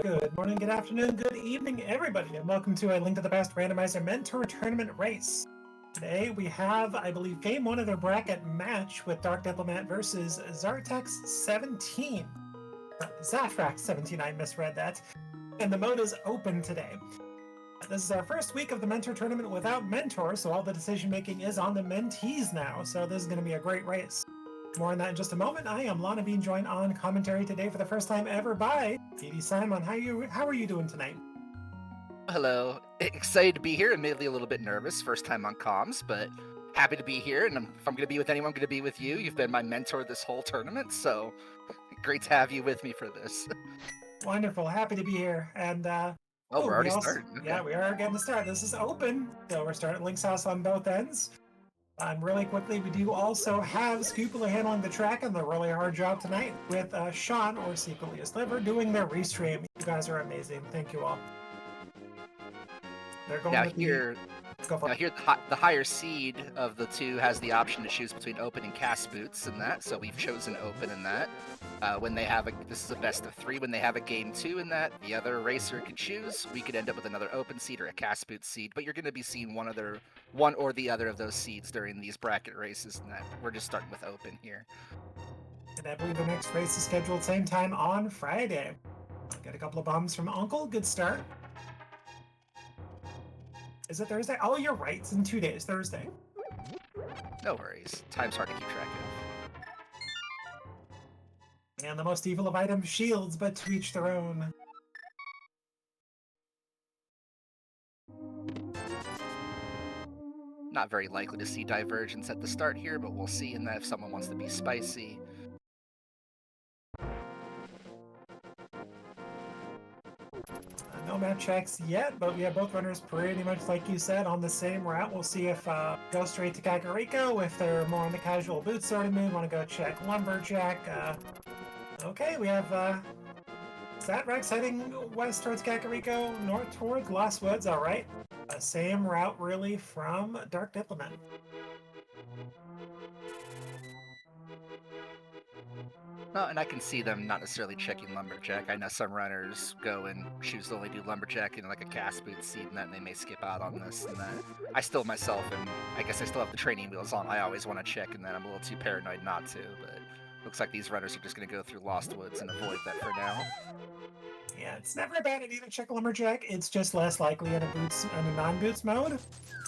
Good morning, good afternoon, good evening, everybody, and welcome to a Link to the Past Randomizer Mentor Tournament Race. Today we have, I believe, game one of the bracket match with DarkDiplomat versus Zatrex17. Zatrex17, I misread that. And the mode is open today. This is our first week of the Mentor Tournament without mentors, so all the decision making is on the mentees now, so this is going to be a great race. More on that in just a moment. I am Lana, being joined on commentary today for the first time ever by Dee Simon. How are you doing tonight? Hello. Excited to be here, admittedly a little bit nervous, first time on comms, but happy to be here, and if I'm going to be with anyone, I'm going to be with you. You've been my mentor this whole tournament, so great to have you with me for this. Wonderful, happy to be here. And we're already started. Okay. Yeah, we are getting to start. This is open, so we're starting at Link's house on both ends. Really quickly, we do also have Scoopler handling the track and the really hard job tonight with Sean, or Secretly a Sliver, doing their restream. You guys are amazing. Thank you all. They're going the higher seed of the two has the option to choose between open and cast boots in that, so we've chosen open in that. When they have this is a best of 3. When they have a game 2 in that, the other racer could choose. We could end up with another open seed or a cast boot seed, but you're going to be seeing one or the other of those seeds during these bracket races, and that we're just starting with open here. And I believe the next race is scheduled same time on Friday. Got a couple of bombs from Uncle. Good start. Is it Thursday? Oh, you're right. It's in 2 days. Thursday. No worries. Time's hard to keep track of. And the most evil of items, shields, but to each their own. Not very likely to see divergence at the start here, but we'll see in that if someone wants to be spicy. No map checks yet, but we have both runners pretty much, like you said, on the same route. We'll see if go straight to Kakariko, if they're more on the casual boot sort of mood, want to go check Lumberjack. Okay, we have Zatrex heading west towards Kakariko, north towards Lost Woods, alright. Same route, really, from DarkDiplomat. No, and I can see them not necessarily checking Lumberjack. I know some runners go and choose to only do Lumberjack in like a cast boot seed and that, and they may skip out on this and that. I still myself, and I guess I still have the training wheels on. I always want to check, and then I'm a little too paranoid not to, but looks like these runners are just going to go through Lost Woods and avoid that for now. Yeah, it's never a bad idea to check Lumberjack. It's just less likely in a non-boots mode.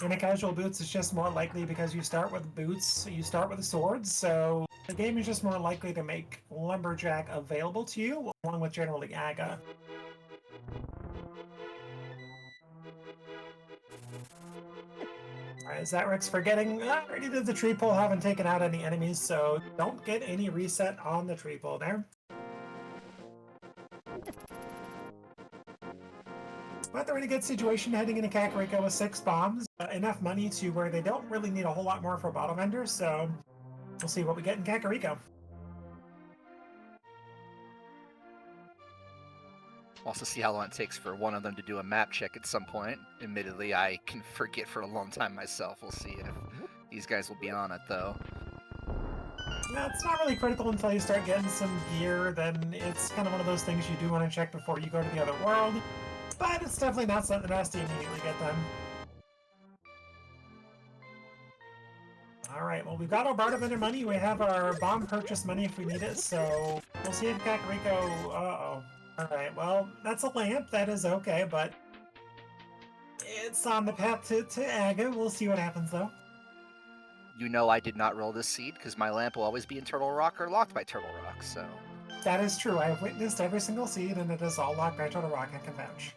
In a casual boots, it's just more likely because you start with boots, you start with the swords, so the game is just more likely to make Lumberjack available to you, along with generally Aga. Alright, Zatrex forgetting, already did the tree pole, haven't taken out any enemies, so don't get any reset on the tree pole there. But they're in a good situation heading into Kakariko with 6 bombs. Enough money to where they don't really need a whole lot more for bottle vendors, so we'll see what we get in Kakariko. Also see how long it takes for one of them to do a map check at some point. Admittedly, I can forget for a long time myself. We'll see if these guys will be on it, though. Yeah, it's not really critical until you start getting some gear. Then it's kind of one of those things you do want to check before you go to the other world. But it's definitely not something that has to immediately get done. Alright, well, we've got our barter vendor money. We have our bomb purchase money if we need it, so we'll see if Kakariko... Uh-oh. Alright, well, that's a lamp. That is okay, but it's on the path to Aga. We'll see what happens, though. You know I did not roll this seed, because my lamp will always be in Turtle Rock or locked by Turtle Rock, so... That is true. I have witnessed every single seed, and it is all locked by Turtle Rock. I can vouch.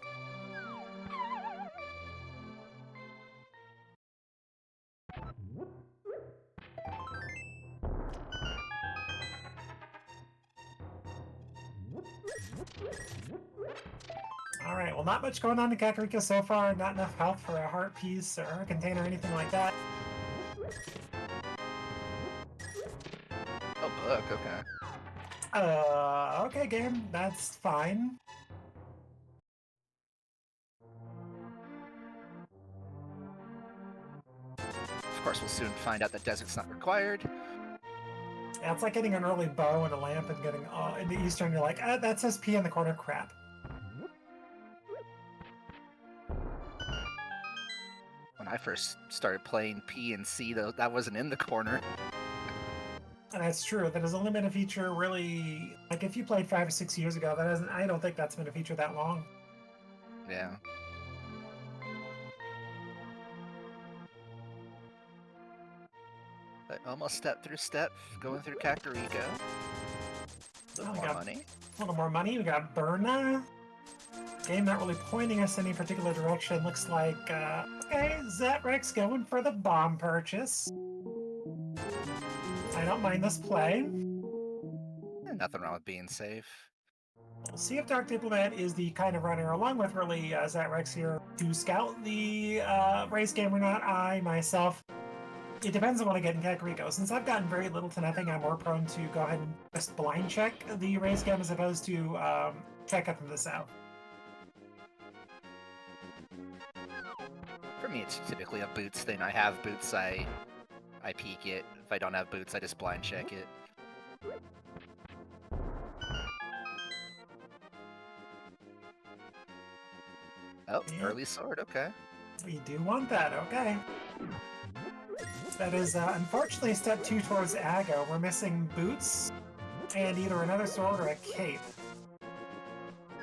Alright, well, not much going on in Kakariko so far. Not enough health for a heart piece or a container or anything like that. Oh, book, okay. Okay, game. That's fine. Of course, we'll soon find out that desert's not required. Yeah, it's like getting an early bow and a lamp and getting in the Eastern, you're like, that says P in the corner, crap. I first started playing P and C, though, that wasn't in the corner. That's true. That has only been a feature really, like if you played 5 or 6 years ago, that hasn't, I don't think that's been a feature that long. Yeah. But almost step through step, going through Kakariko. A little more money. A little more money. We got Berna. Game not really pointing us any particular direction. Looks like, okay, Zatrex going for the bomb purchase. I don't mind this play. Nothing wrong with being safe. We'll see if DarkDiplomat is the kind of runner, along with really Zatrex here, to scout the race game or not. I, myself, it depends on what I get in Kakariko. Since I've gotten very little to nothing, I'm more prone to go ahead and just blind check the race game as opposed to check up from the south. For me, it's typically a boots thing. I have boots, I peek it. If I don't have boots, I just blind check it. Oh, yeah. Early sword, okay. We do want that, okay. That is, unfortunately, step 2 towards Aga. We're missing boots and either another sword or a cape.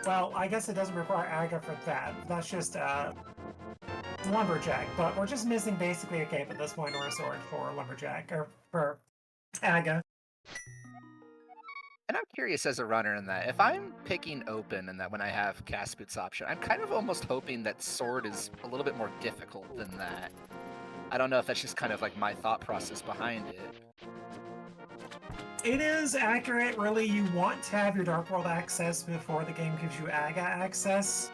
Well, I guess it doesn't require Aga for that. That's just Lumberjack, but we're just missing basically a cape at this point or a sword for Lumberjack, or for Aga. And I'm curious as a runner in that, if I'm picking open and that when I have cast boots option, I'm kind of almost hoping that sword is a little bit more difficult than that. I don't know if that's just kind of like my thought process behind it. It is accurate, really. You want to have your Dark World access before the game gives you Aga access,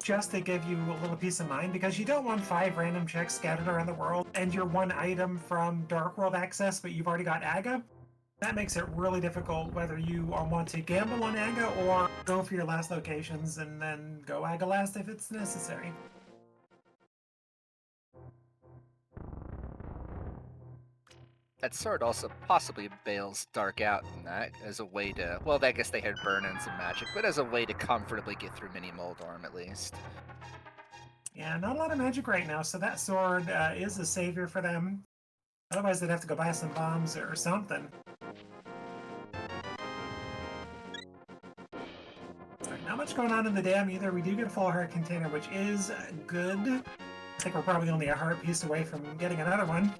just to give you a little peace of mind, because you don't want 5 random checks scattered around the world and your 1 item from Dark World access, but you've already got Aga. That makes it really difficult whether you want to gamble on Aga or go for your last locations and then go Aga last if it's necessary. That sword also possibly bails Dark out in that as a way to, well, I guess they had burn and some magic, but as a way to comfortably get through Mini Moldorm at least. Yeah, not a lot of magic right now, so that sword is a savior for them. Otherwise, they'd have to go buy some bombs or something. Right, not much going on in the dam either. We do get a full heart container, which is good. I think we're probably only a heart piece away from getting another one.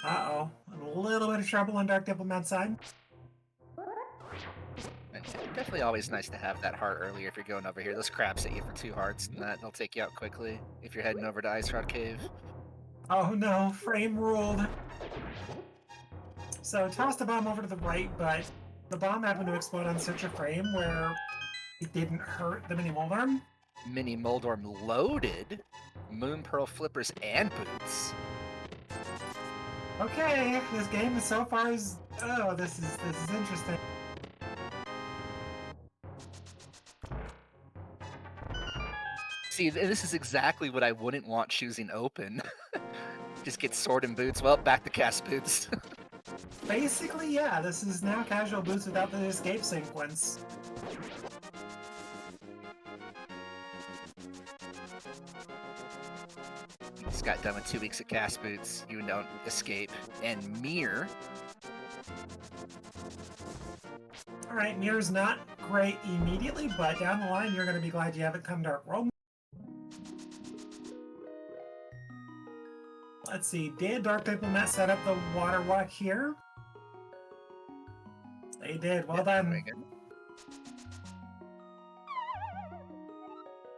Uh-oh. A little bit of trouble on DarkDiplomat's side. Definitely always nice to have that heart earlier if you're going over here. Those crabs hit you for 2 hearts, and they'll take you out quickly if you're heading over to Ice Rod Cave. Oh no, frame ruled. So tossed the bomb over to the right, but the bomb happened to explode on such a frame where it didn't hurt the Mini Moldorm. Mini Moldorm loaded Moon Pearl Flippers and boots. Okay, this game is so far is... Oh, this is interesting. See, this is exactly what I wouldn't want choosing open. Just get sword and boots. Well, back to cast boots. Basically, yeah, this is now casual boots without the escape sequence. Just got done with 2 weeks of cast boots. You don't escape. And Mirror. Alright, Mirror's not great immediately, but down the line you're going to be glad you haven't come Dark World. Let's see, did DarkDiplomat set up the water walk here? They did, well done.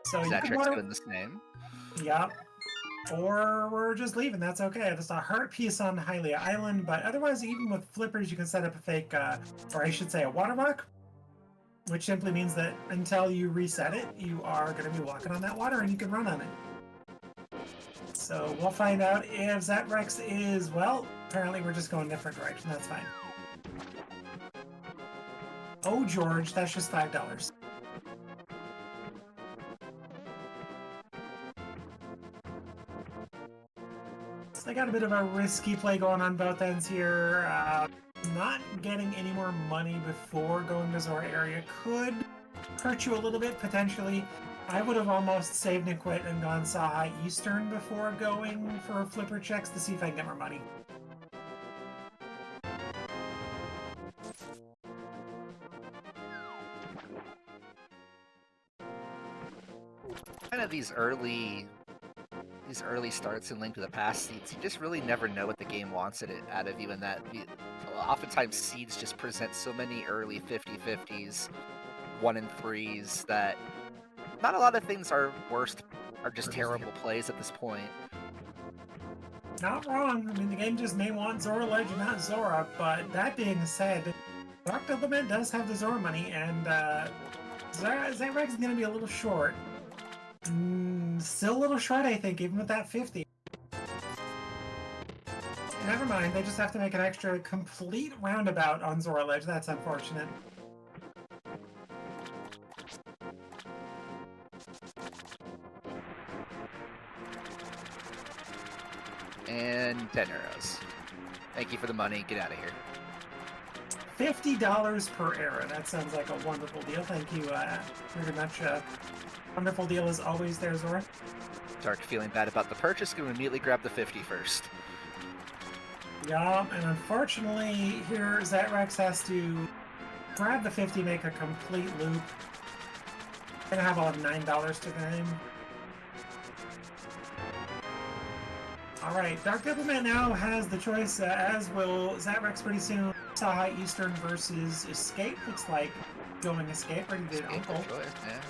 So you can water... doing the same. Yep. Or we're just leaving, that's okay. Just a heart piece on Hylia Island, but otherwise, even with flippers, you can set up a fake, or I should say a water walk, which simply means that until you reset it, you are going to be walking on that water and you can run on it. So we'll find out if Zatrex is, well, apparently we're just going a different direction, that's fine. Oh, George, that's just $5. So they got a bit of a risky play going on both ends here. not getting any more money before going to Zora area could hurt you a little bit, potentially. I would have almost saved and quit and gone Saha Eastern before going for flipper checks to see if I can get more money. Kind of these early starts in Link to the Past seeds, you just really never know what the game wants out of you, and that oftentimes seeds just present so many early 50-50s, 1 and 3s that not a lot of things are just terrible plays at this point. Not wrong. I mean, the game just may want Zora Ledge and not Zora, but that being said, DarkDiplomat does have the Zora money, and Zatrex is going to be a little short. Still a little short, I think, even with that 50. Never mind, they just have to make an extra complete roundabout on Zora Ledge. That's unfortunate. And 10 euros. Thank you for the money. Get out of here. $50 per era. That sounds like a wonderful deal. Thank you very much. Wonderful deal as always there, Zora. Dark feeling bad about the purchase. Going to immediately grab the 50 first. Yeah, and unfortunately here Zatrex has to grab the 50, make a complete loop. Gonna have all of $9 to the name. Alright, DarkDiplomat now has the choice, as will Zatrex pretty soon. Saha Eastern versus Escape. Looks like going Escape. Ready to Uncle. Choice, yeah.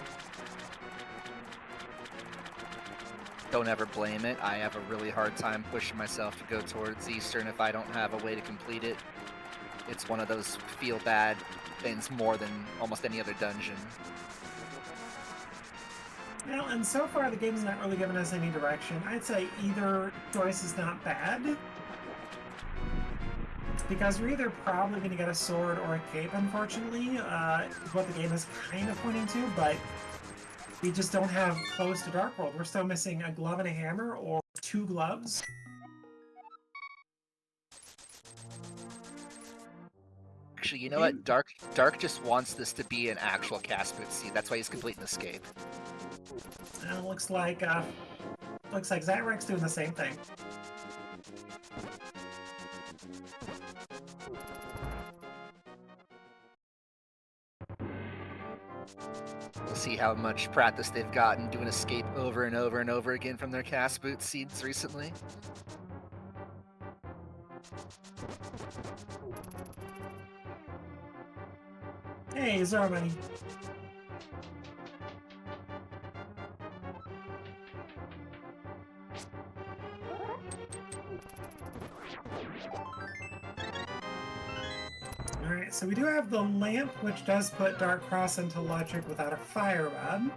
Don't ever blame it. I have a really hard time pushing myself to go towards Eastern if I don't have a way to complete it. It's one of those feel bad things more than almost any other dungeon. Well, and so far the game's not really given us any direction. I'd say either choice is not bad, because we're either probably going to get a sword or a cape, unfortunately, is what the game is kind of pointing to, but we just don't have close to Dark World. We're still missing a glove and a hammer, or 2 gloves. Actually, you know what? Dark just wants this to be an actual cast boot seed. That's why he's completing Escape. Looks like Zatrex doing the same thing. We'll see how much practice they've gotten doing Escape over and over and over again from their cast boot seeds recently. Hey, Zora money. Alright, so we do have the lamp, which does put Dark Cross into logic without a fire rod.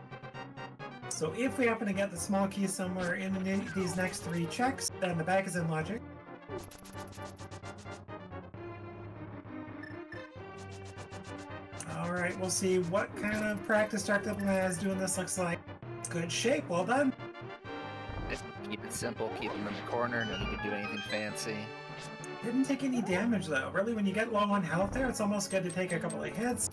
So if we happen to get the small key somewhere in these next 3 checks, then the bag is in logic. Alright, we'll see what kind of practice DarkDiplomat has doing this. Looks like good shape, well done. Keep it simple, keep them in the corner, no need to do anything fancy. Didn't take any damage though. Really, when you get low on health there, it's almost good to take a couple of hits.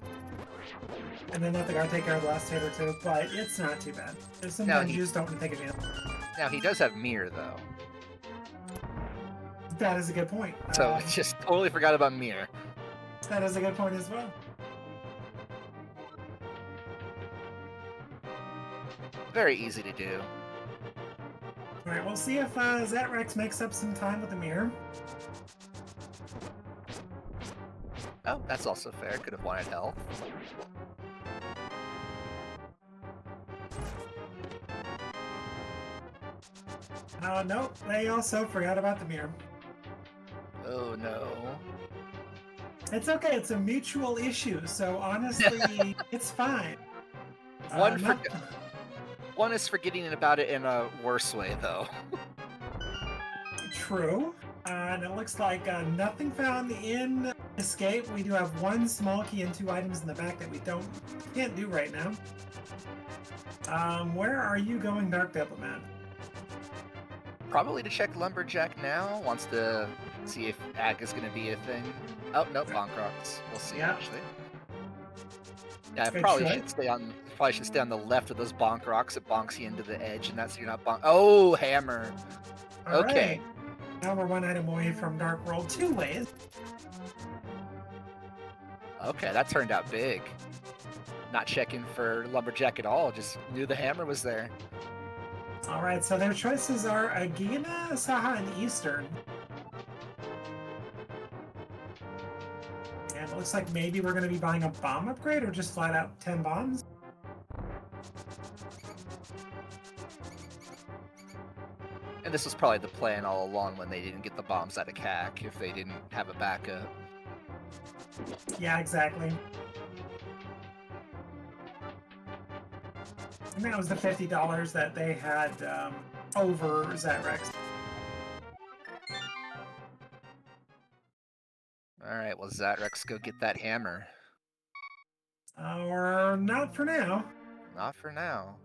And then let the guard take care of the last hit or 2, but it's not too bad. There's sometimes you just don't want to take a chance. Now, he does have Mirror, though. That is a good point. So, just totally forgot about Mirror. That is a good point as well. Very easy to do. Alright, we'll see if Zatrex makes up some time with the mirror. Oh, that's also fair. Could have wanted health. Nope, they also forgot about the mirror. Oh no. It's okay, it's a mutual issue, so honestly, it's fine. One is forgetting about it in a worse way, though. True. And it looks like nothing found in Escape. We do have 1 small key and 2 items in the back that we can't do right now. Where are you going, DarkDiplomat? Probably to check Lumberjack now. Wants to See if Ag is gonna be a thing. Oh no, bonk rocks. We'll see actually. Yeah, I Good probably try. should stay on. Probably should stay on the left of those bonk rocks. It bonks you into the edge, and that's so you're not bonk. Oh, hammer. All Okay. right. Now we're one item away from Dark World 2 ways. Okay, that turned out big. Not checking for Lumberjack at all, just knew the hammer was there. All right, so their choices are Agina, Saha, and Eastern. And it looks like maybe we're going to be buying a bomb upgrade or just flat out 10 bombs. And this was probably the plan all along when they didn't get the bombs out of CAC, if they didn't have a backup. Yeah, exactly. And that was the $50 that they had over Zatrex. Alright, well, Zatrex, go get that hammer. Or not for now. Not for now.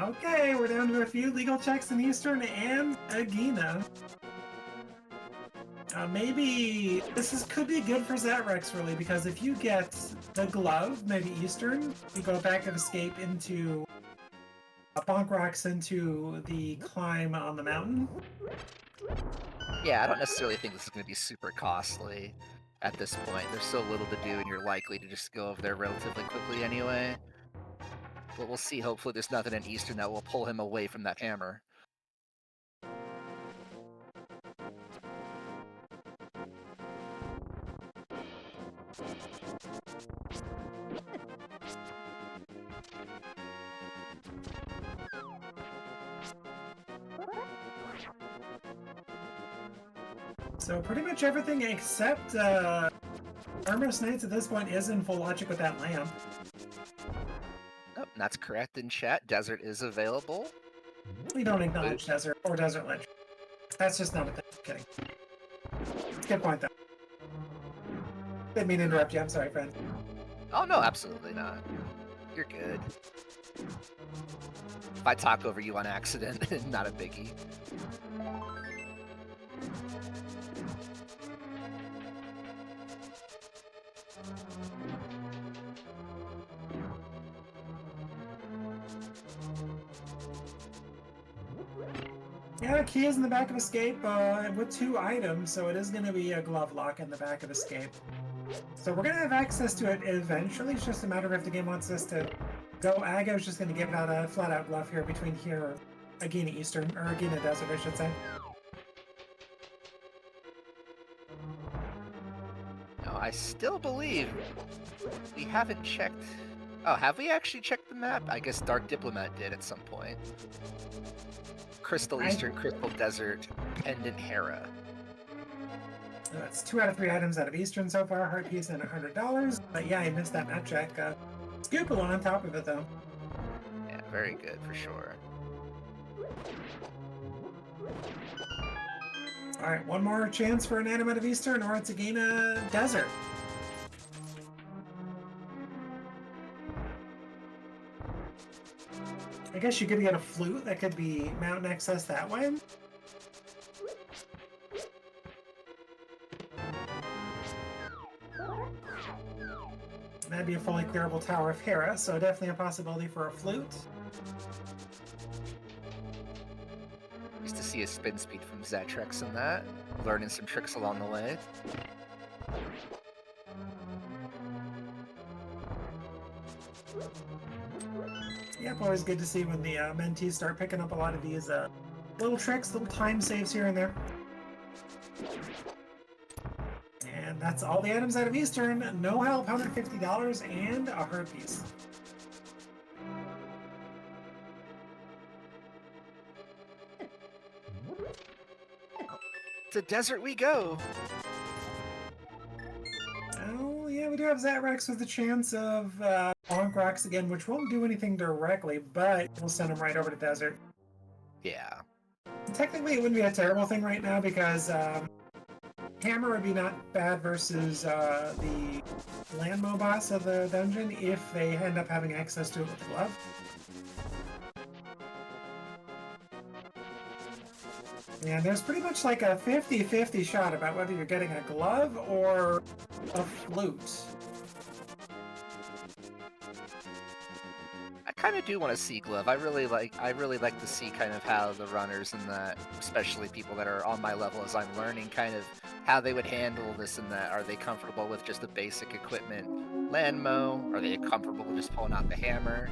Okay, we're down to a few legal checks in Eastern and Agina. Maybe this could be good for Zatrex, really, because if you get the glove, maybe Eastern, you go back of escape into bonk rocks into the climb on the mountain. Yeah, I don't necessarily think this is going to be super costly at this point. There's so little to do, and you're likely to just go over there relatively quickly anyway. But we'll see. Hopefully there's nothing in Eastern that will pull him away from that hammer. So pretty much everything except Armos Knights at this point is in full logic with that lamp. Oh, that's correct in chat. Desert is available. We don't acknowledge Desert or Desert Ledge. That's just not a thing. Kidding. It's a good point, though. Didn't mean to interrupt you. I'm sorry, friend. Oh, no, absolutely not. You're good. If I talk over you on accident, not a biggie. Yeah, the key is in the back of Escape with 2 items, so it is going to be a glove lock in the back of Escape. So we're going to have access to it eventually. It's just a matter of if the game wants us to go. Ago's just going to give out a flat-out glove here between here, Agina Eastern, or Agina Desert, I should say. No, I still believe we haven't checked... Oh, have we actually checked the map? I guess Dark Diplomat did at some point. Crystal Eastern, Crystal Desert, Pendant Hera. That's 2 out of 3 items out of Eastern so far, heart piece and $100. But yeah, I missed that map check. Scoopable on top of it, though. Yeah, very good for sure. Alright, one more chance for an item out of Eastern, or it's Agina Desert. I guess you could get a flute that could be mountain access that way. That'd be a fully clearable Tower of Hera, so definitely a possibility for a flute. Used to see a spin speed from Zatrex in that, learning some tricks along the way. Yep, always good to see when the mentees start picking up a lot of these little tricks, little time saves here and there. And that's all the items out of Eastern. No help, $150 and a heart piece. To Desert we go! Oh, yeah, we do have Zatrex with the chance of bonk rocks again, which won't do anything directly, but we'll send him right over to Desert. Yeah. Technically, it wouldn't be a terrible thing right now because Hammer would be not bad versus the Landmo boss of the dungeon if they end up having access to it with the glove. And there's pretty much like a 50-50 shot about whether you're getting a glove or a flute. I kind of do want to see glove. I really like to see kind of how the runners and that, especially people that are on my level as I'm learning, kind of how they would handle this and that. Are they comfortable with just the basic equipment landmo? Are they comfortable with just pulling out the hammer?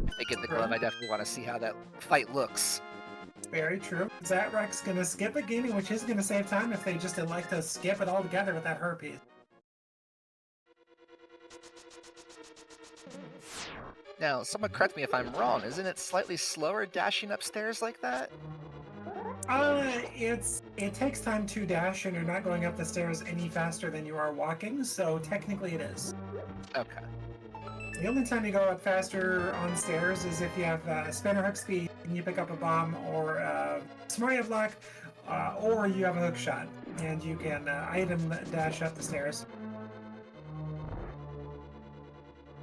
If they get the glove, I definitely want to see how that fight looks. Very true. Zatrex gonna skip a gaming, which is gonna save time if they just elect to skip it all together with that herpes. Now, someone correct me if I'm wrong. Isn't it slightly slower dashing upstairs like that? It takes time to dash, and you're not going up the stairs any faster than you are walking, so technically it is. Okay. The only time you go up faster on stairs is if you have spinner hook speed and you pick up a bomb or Samaria block, or you have a hook shot and you can item dash up the stairs.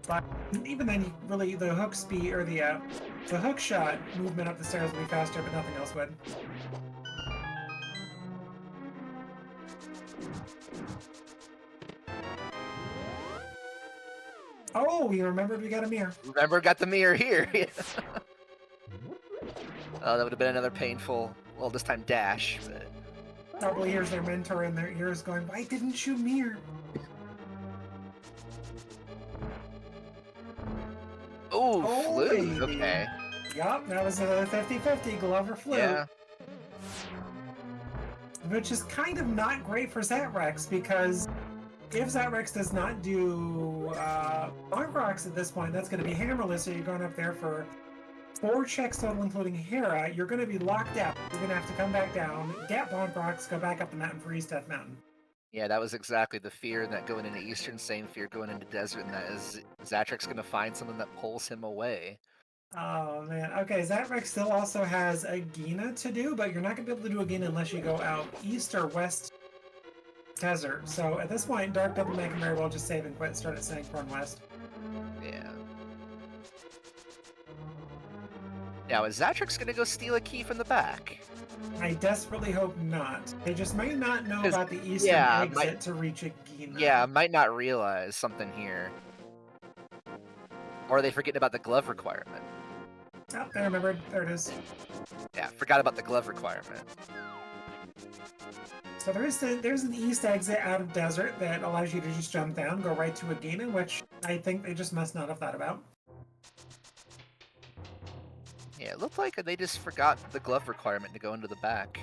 But even then, the hook speed or the hook shot movement up the stairs will be faster, but nothing else would. Oh, we remembered we got a mirror. Remember, got the mirror here. Oh, that would have been another painful, well, this time dash. But... Probably hears their mentor in their ears going, "Why didn't you mirror?" Oh, flute. Okay. Yup, that was a 50-50 glove or flute. Yeah. Which is kind of not great for Zatrex, because if Zatrex does not do Bonk Rocks at this point, that's going to be hammerless, so you're going up there for 4 checks total, including Hera. You're going to be locked out. You're going to have to come back down, get Bonk Rocks, go back up the mountain for East Death Mountain. Yeah, that was exactly the fear that going into Eastern, same fear going into Desert, and that is Zatrex going to find something that pulls him away. Oh, man. Okay, Zatrex still also has a Gina to do, but you're not going to be able to do a Gina unless you go out East or West Desert. So at this point, DarkDiplomat can very well just save and quit and start at Sandcorn West. Yeah. Now, is Zatrex going to go steal a key from the back? I desperately hope not. They just might not know about the eastern exit to reach a Gina. Yeah, might not realize something here. Or are they forgetting about the glove requirement? Oh, I remembered. There it is. Yeah, forgot about the glove requirement. So there's an east exit out of Desert that allows you to just jump down, go right to a Gina, which I think they just must not have thought about. Yeah, it looked like they just forgot the glove requirement to go into the back.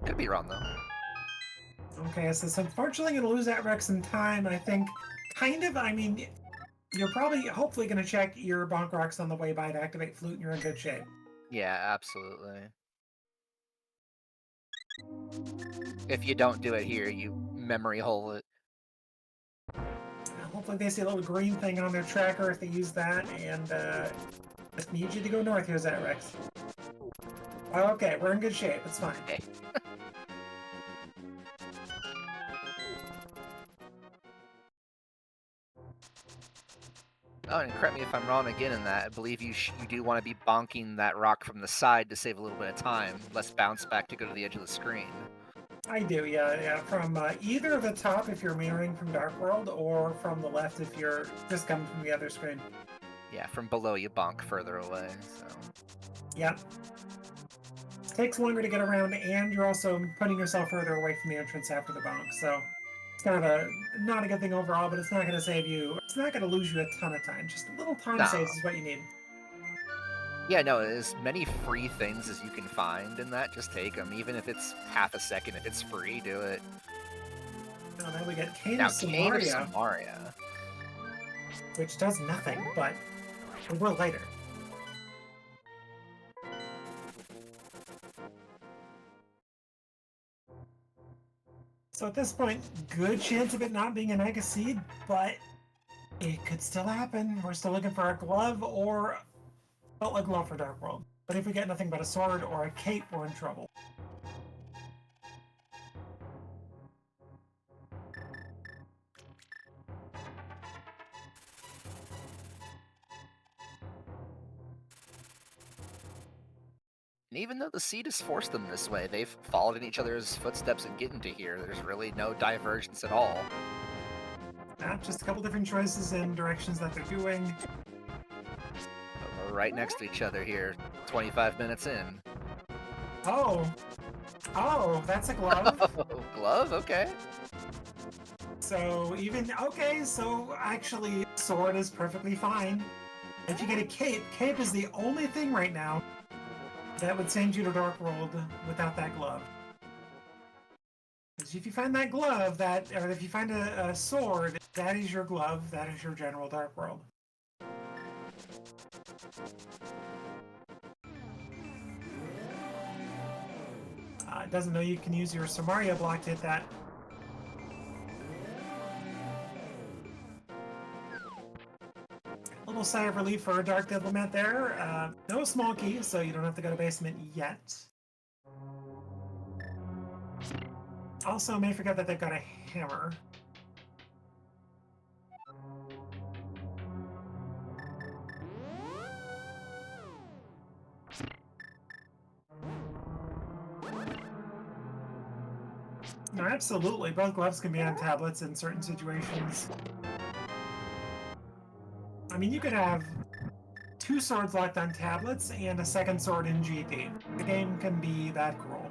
Could be wrong, though. Okay, so it's unfortunately going to lose that Rex in time. I think, I mean, you're probably, hopefully going to check your Bonk Rocks on the way by to activate Flute, and you're in good shape. Yeah, absolutely. If you don't do it here, you memory hole it. Hopefully they see a little green thing on their tracker if they use that, and just need you to go north here, Zatrex. Okay, we're in good shape. It's fine. Okay. Oh, and correct me if I'm wrong again in that. I believe you do want to be bonking that rock from the side to save a little bit of time. Less bounce back to go to the edge of the screen. I do, yeah. From either the top if you're mirroring from Dark World, or from the left if you're just coming from the other screen. Yeah, from below you bonk further away, so... Yeah. Takes longer to get around, and you're also putting yourself further away from the entrance after the bonk, so... It's kind of not a good thing overall, but it's not going to save you. It's not going to lose you a ton of time. Just a little time saves is what you need. Yeah, no, as many free things as you can find in that, just take them. Even if it's half a second, if it's free, do it. Oh, now we get Cane of Samaria, which does nothing, but it will later. So at this point, good chance of it not being a Mega Seed, but it could still happen. We're still looking for a glove or a glove for Dark World. But if we get nothing but a sword or a cape, we're in trouble. And even though the seed has forced them this way, they've followed in each other's footsteps and getting to here. There's really no divergence at all. Just a couple different choices and directions that they're doing. But we're right next to each other here, 25 minutes in. Oh, that's a glove. Glove? Okay. So so actually sword is perfectly fine. If you get a cape is the only thing right now that would send you to Dark World without that glove. Because if you find that glove, or if you find a sword, that is your glove, that is your general Dark World. It doesn't know you can use your Samaria block to hit that. A little sigh of relief for a Dark Diplomat there. No small key, so you don't have to go to basement yet. Also, may forget that they've got a hammer. No, absolutely. Both gloves can be on tablets in certain situations. I mean, you could have 2 swords locked on tablets and a second sword in GP. The game can be that cruel.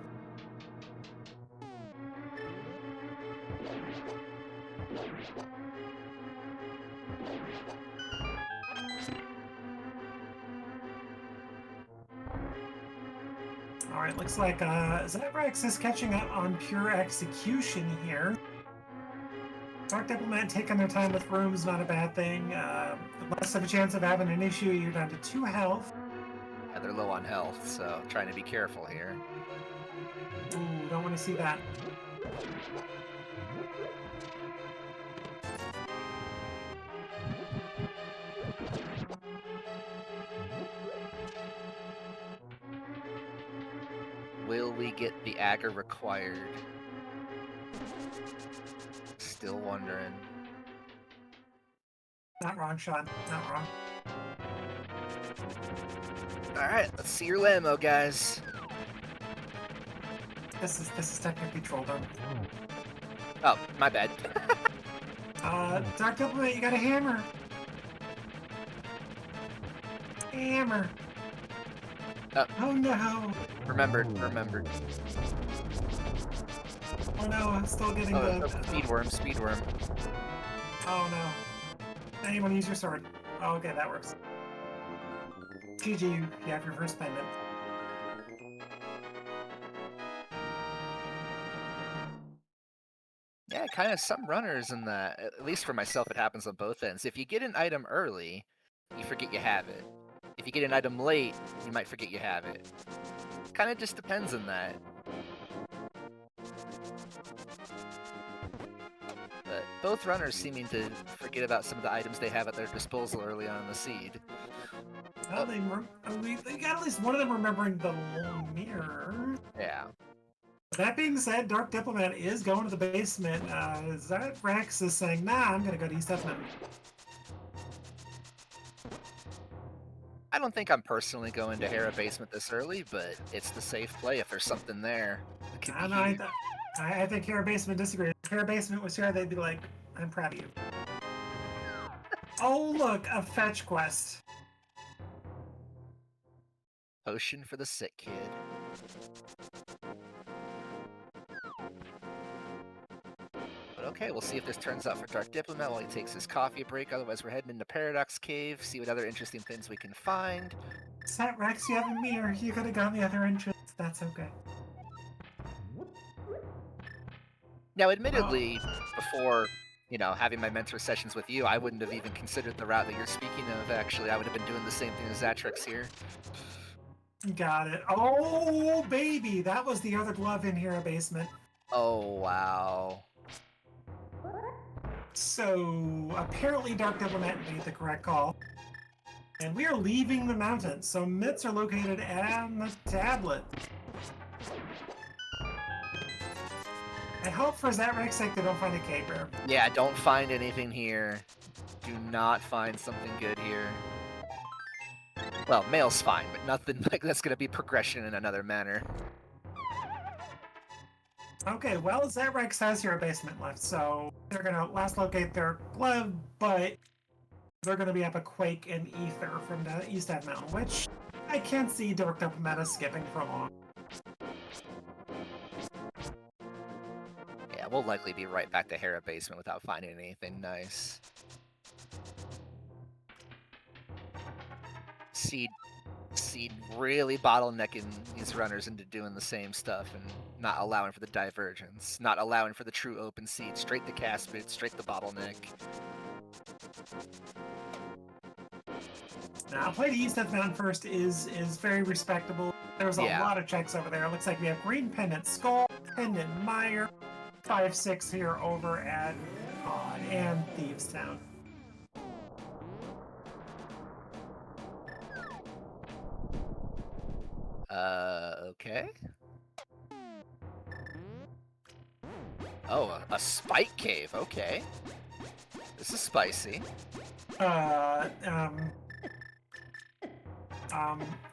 Alright, looks like Zatrex is catching up on pure execution here. Dark Diplomat taking their time with rooms, not a bad thing. Less of a chance of having an issue, you're down to 2 health. Yeah, they're low on health, so trying to be careful here. Ooh, don't want to see that. Will we get the Agger required? Still wondering. Not wrong, Sean. Not wrong. Alright, let's see your Lambo, guys. This is technically Trolldom. Oh, my bad. Dark Diplomat, you got a hammer. Hammer. Oh no. Remembered. Oh no, I'm still getting Speed worm. Oh no. Now you want to use your sword. Oh, okay, that works. GG, you have your first payment. Yeah, kind of some runners in that. At least for myself, it happens on both ends. If you get an item early, you forget you have it. If you get an item late, you might forget you have it. Kind of just depends on that. But both runners seeming to forget about some of the items they have at their disposal early on in the seed. Well, they got at least one of them remembering the mirror. Yeah. That being said, Dark Diplomat is going to the basement. Zatrex is saying, nah, I'm going to go to East Edmond. I don't think I'm personally going to Hera basement this early, but it's the safe play if there's something there. I think Hera basement disagrees. If Hera basement was here, they'd be like, I'm proud of you. Oh, look, a fetch quest. Potion for the sick kid. But okay, we'll see if this turns out for Dark Diplomat while he takes his coffee break. Otherwise, we're heading into Paradox Cave, see what other interesting things we can find. Zatrex, you have a mirror. You could have gone the other entrance. That's okay. Now, admittedly, before, having my mentor sessions with you, I wouldn't have even considered the route that you're speaking of, actually. I would have been doing the same thing as Zatrex here. Got it. Oh, baby! That was the other glove in Hera basement. Oh, wow. So, apparently Dark Diplomat made the correct call. And we are leaving the mountains, so mitts are located on the tablet. I hope for Zatrex's sake they don't find a caper. Yeah, don't find anything here. Do not find something good here. Well, mail's fine, but nothing like that's gonna be progression in another manner. Okay, well, Zatrex has here a basement left, so they're gonna last locate their glove, but they're gonna be up a Quake and Ether from the East End Mountain, which I can't see DarkDiplomat skipping for long. Yeah, we'll likely be right back to Hera basement without finding anything nice. Seed really bottlenecking these runners into doing the same stuff and not allowing for the divergence, not allowing for the true open seed, straight the cast boot, straight the bottleneck. Now, play the East End Mountain first is very respectable. There's a lot of checks over there. It looks like we have Green Pendant Skull, Pendant Mire, 5-6 here over at and Thieves Town. Okay. Oh, a spike cave. Okay. This is spicy.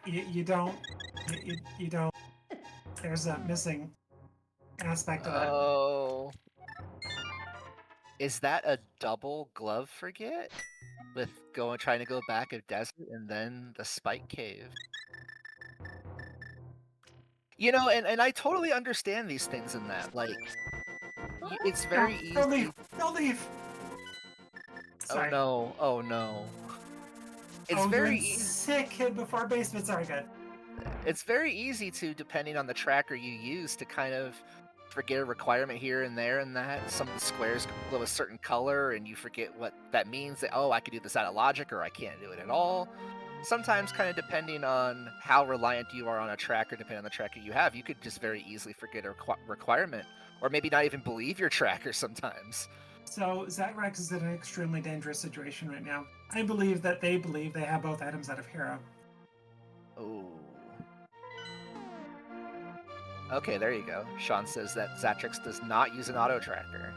You don't. There's a missing aspect of that. Oh. Is that a double glove forget? With trying to go back a desert and then the spike cave. You know, and I totally understand these things in that. Like, it's very easy. Don't leave! Don't leave! Sorry. Oh no! Oh no! It's very easy. Sick hit before basement. Sorry, good. It's very easy to, depending on the tracker you use, to kind of forget a requirement here and there and that. Some of the squares glow a certain color and you forget what that means. That, oh, I could do this out of logic or I can't do it at all. Sometimes, kind of depending on how reliant you are on a tracker, depending on the tracker you have, you could just very easily forget a requirement, or maybe not even believe your tracker sometimes. So Zatrex is in an extremely dangerous situation right now. I believe that they have both items out of Hero. Oh. Okay, there you go. Sean says that Zatrex does not use an auto tracker.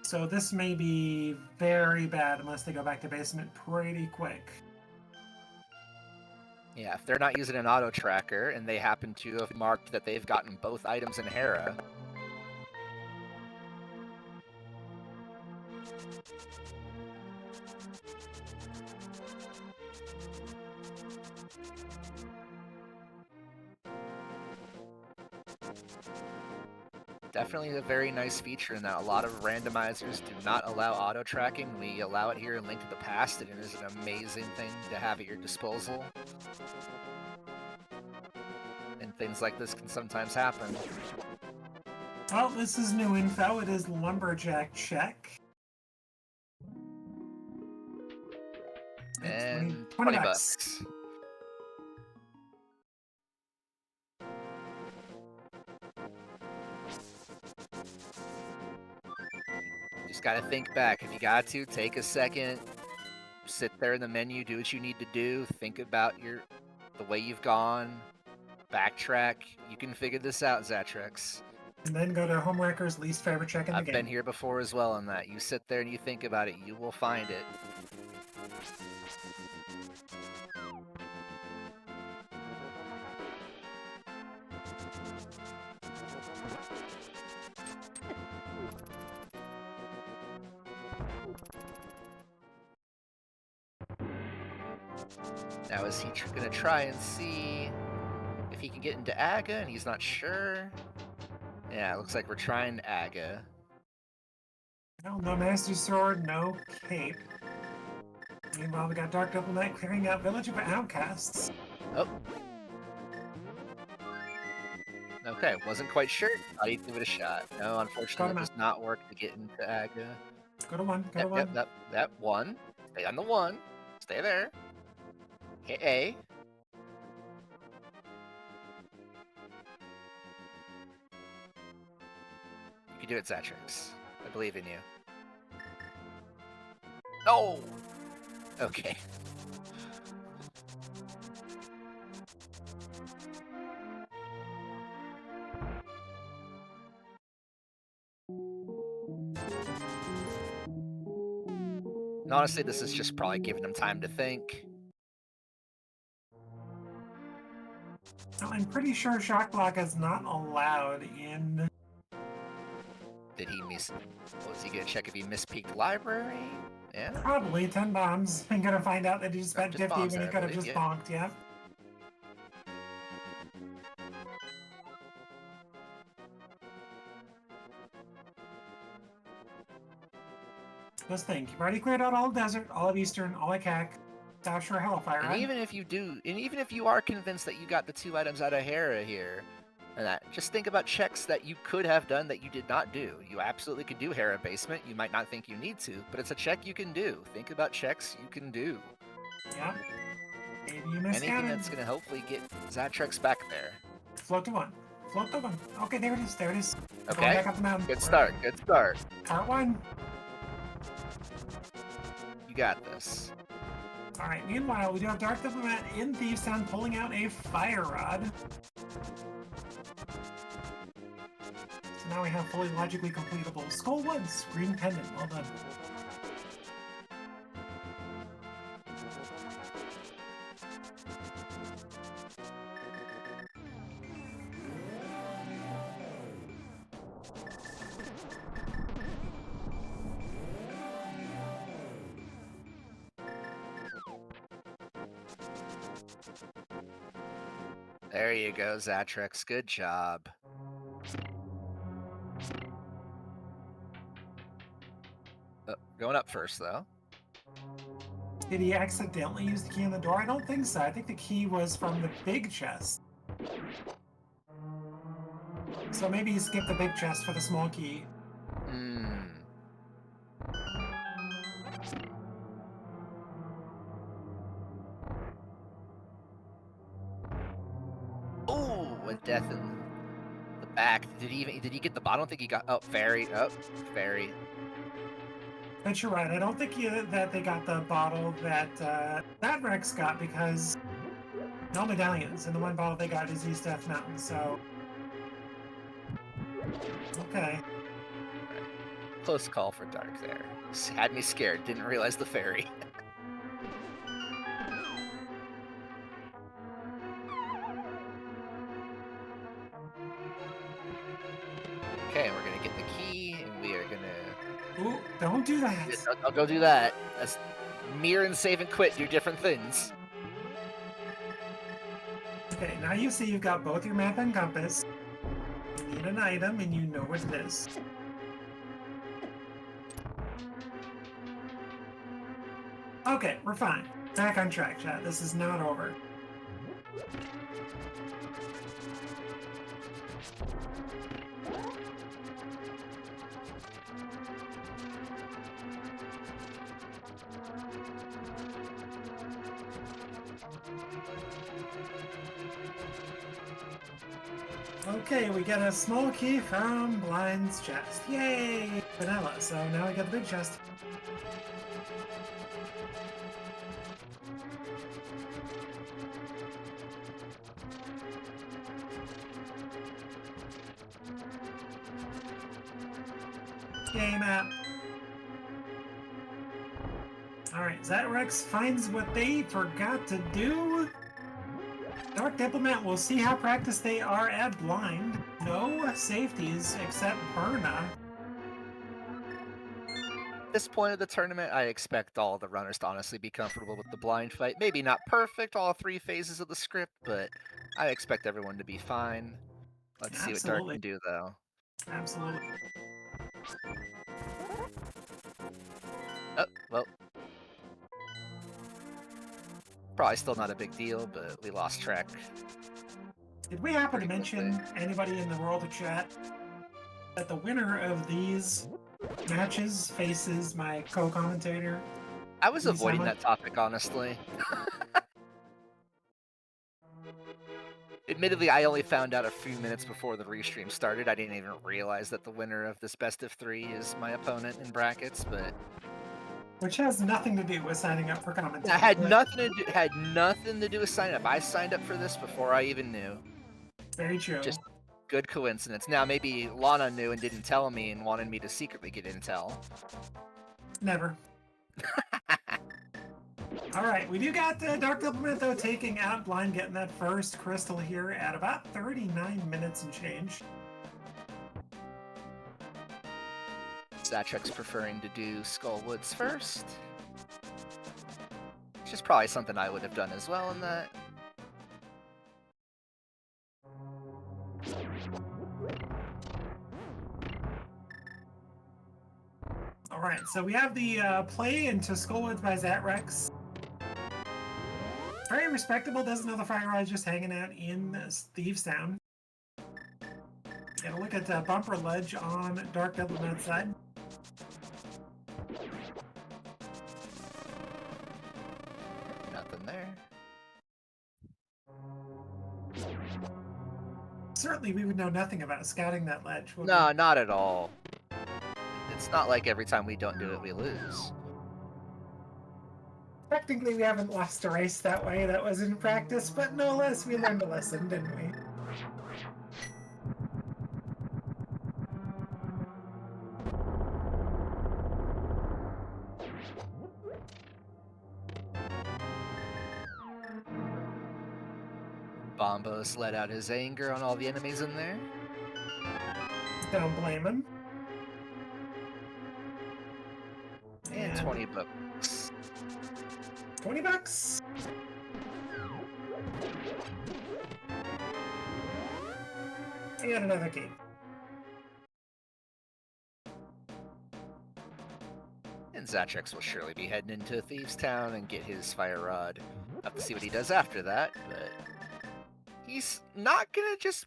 So this may be very bad unless they go back to basement pretty quick. Yeah, if they're not using an auto tracker and they happen to have marked that they've gotten both items in Hera. Definitely a very nice feature in that a lot of randomizers do not allow auto tracking. We allow it here in Link to the Past, and it is an amazing thing to have at your disposal. And things like this can sometimes happen. Well, this is new info. It is Lumberjack check. And 20 bucks. Just gotta think back. If you got to, take a second, sit there in the menu, do what you need to do, think about the way you've gone, backtrack. You can figure this out, Zatrex. And then go to Homewrecker's least favorite check in the game. I've been here before as well on that. You sit there and you think about it, you will find it. Now, is he gonna try and see if he can get into Aga, and he's not sure? Yeah, it looks like we're trying Aga. Well, no Master Sword, no Cape. Meanwhile, we got DarkDiplomat clearing out Village of Outcasts. Oh. Okay, wasn't quite sure. Thought he'd give it a shot. No, unfortunately, it does not work to get into Aga. Go to one, go to one. That one. Stay on the one. Stay there. Hit A. You can do it, Zatrex. I believe in you. Oh! Okay. And honestly, this is just probably giving him time to think. I'm pretty sure Shock Block is not allowed in... Did he miss... Was he gonna check if he mispeaked library? Yeah? Probably 10 bombs. I'm gonna find out that he just spent Just 50 bombs when he there, I could have believe, just yeah. bonked, yeah. Let's think. You've already cleared out all of Desert, all of Eastern, all of CAC, South Shore Hellfire, And right? even if you are convinced that you got the 2 items out of Hera here, and that, just think about checks that you could have done that you did not do. You absolutely could do Hera Basement. You might not think you need to, but it's a check you can do. Think about checks you can do. Yeah. Maybe you Anything miscounted. that's going to hopefully get Zatrex back there. Float to 1. Float to 1. Okay, there it is. There it is. Okay. Going back up the mountain. Good start. Good start. Part 1. You got this. Alright, meanwhile, we do have Dark Diplomat in Thieves Town pulling out a Fire Rod. So now we have fully logically completable Skull Woods, Green Pendant. Well done. There you go, Zatrex. Good job. Going up first, though. Did he accidentally use the key in the door? I don't think so. I think the key was from the big chest. So maybe he skipped the big chest for the small key. Oh, with death in the back. Did he get the bottom? I don't think he got fairy. Fairy. But you're right. I don't think that they got the bottle that Zatrex got, because no medallions, and the one bottle they got is East Death Mountain. So okay. Close call for Dark there. Had me scared. Didn't realize the fairy. Okay, we're gonna get the key, and we are gonna... Ooh, don't do that. I'll go do that. That's... Mirror and save and quit do different things. Okay, now you see you've got both your map and compass. You need an item, and you know what it is. Okay, we're fine. Back on track, chat. This is not over. Okay, we get a small key from Blind's chest. Yay! Vanilla. So now we get the big chest. Yay, map. Alright, Zatrex finds what they forgot to do. Dark Diplomat will see how practiced they are at blind. No safeties except Burna. At this point of the tournament, I expect all the runners to honestly be comfortable with the blind fight. Maybe not perfect, all 3 phases of the script, but I expect everyone to be fine. Let's see what Dark can do, though. Absolutely. Oh, well. Probably still not a big deal, but we lost track. Did we happen to mention anybody in the world of chat that the winner of these matches faces my co-commentator? I was avoiding that topic, honestly. Admittedly, I only found out a few minutes before the restream started. I didn't even realize that the winner of this best of 3 is my opponent in brackets, but... Which has nothing to do with signing up for commentary. That had nothing to do with signing up. I signed up for this before I even knew. Very true. Just good coincidence. Now maybe Lana knew and didn't tell me and wanted me to secretly get intel. Never. Alright, we do got Dark Diplomat though taking out Blind, getting that first crystal here at about 39 minutes and change. Zatrex preferring to do Skull Woods first. Which is probably something I would have done as well in that. Alright, so we have the play into Skullwoods by Zatrex. Very respectable, doesn't know the Fire Rod just hanging out in Thieves Town. Get a look at Bumper Ledge on Dark Diplomat's side. Nothing there. Certainly we would know nothing about scouting that ledge. No, not at all. It's not like every time we don't do it, we lose. Technically, we haven't lost a race that way. That was in practice, but no less, we learned a lesson, didn't we? Bombos let out his anger on all the enemies in there. Don't blame him. And 20 bucks. 20 bucks? And another game. And Zatrex will surely be heading into Thieves Town and get his Fire Rod. Have to see what he does after that, but he's not gonna just...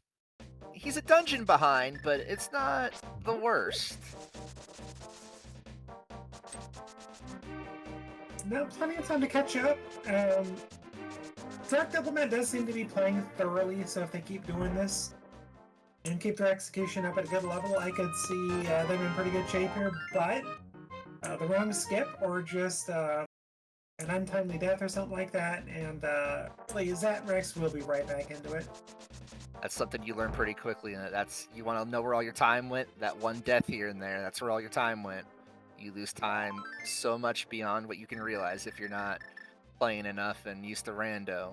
He's a dungeon behind, but it's not the worst. No, plenty of time to catch up. Dark Diplomat does seem to be playing thoroughly, so if they keep doing this and keep their execution up at a good level, I could see them in pretty good shape here, but the wrong skip or just an untimely death or something like that, and please, Zatrex will be right back into it. That's something you learn pretty quickly, and that's, you want to know where all your time went? That one death here and there, that's where all your time went. You lose time so much beyond what you can realize if you're not playing enough and used to rando.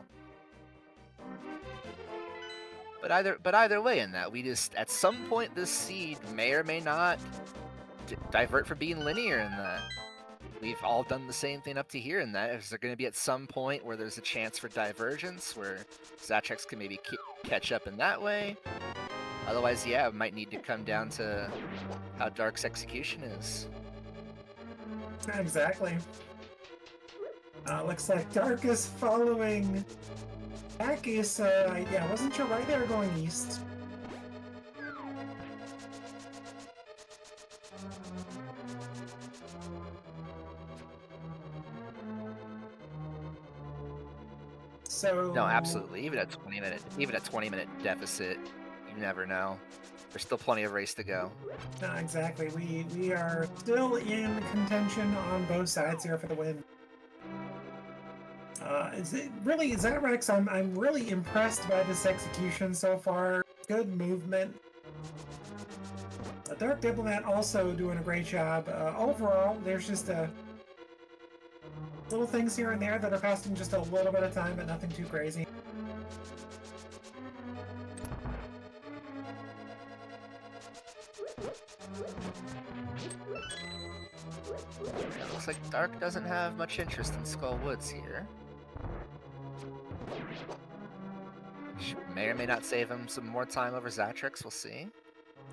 But either way in that, we just, at some point this seed may or may not divert from being linear in that. We've all done the same thing up to here in that. Is there going to be at some point where there's a chance for divergence, where Zatrex can maybe catch up in that way? Otherwise, yeah, it might need to come down to how Dark's execution is. Exactly. Looks like Dark is following back east. Yeah, I wasn't sure why they were going east. So no, absolutely. Even at 20-minute deficit, you never know. There's still plenty of race to go. No, exactly. We are still in contention on both sides here for the win. Is it really Zatrex? I'm really impressed by this execution so far. Good movement. Dark Diplomat also doing a great job. Overall, there's just little things here and there that are costing just a little bit of time, but nothing too crazy. It looks like Dark doesn't have much interest in Skull Woods here. Which may or may not save him some more time over Zatrex, we'll see.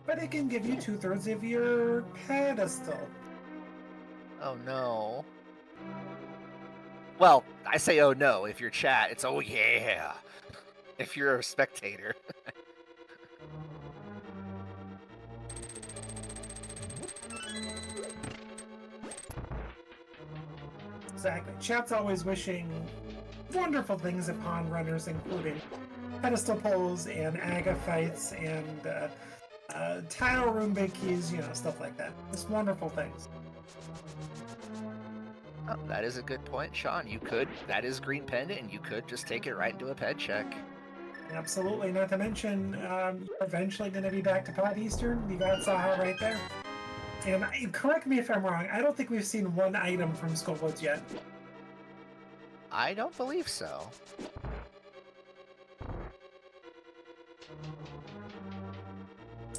But it can give you 2/3 of your pedestal. Oh no. Well, I say oh no. If you're chat, it's oh yeah. If you're a spectator. Exactly. Chat's always wishing wonderful things upon runners, including pedestal pulls and aga fights and tile room big keys, you know, stuff like that. Just wonderful things. Oh, that is a good point, Sean. You could, that is green pendant, and you could just take it right into a ped check. Absolutely. Not to mention, you're eventually going to be back to Pod Eastern. You got Saha right there. And correct me if I'm wrong, I don't think we've seen one item from Skullwoods yet. I don't believe so.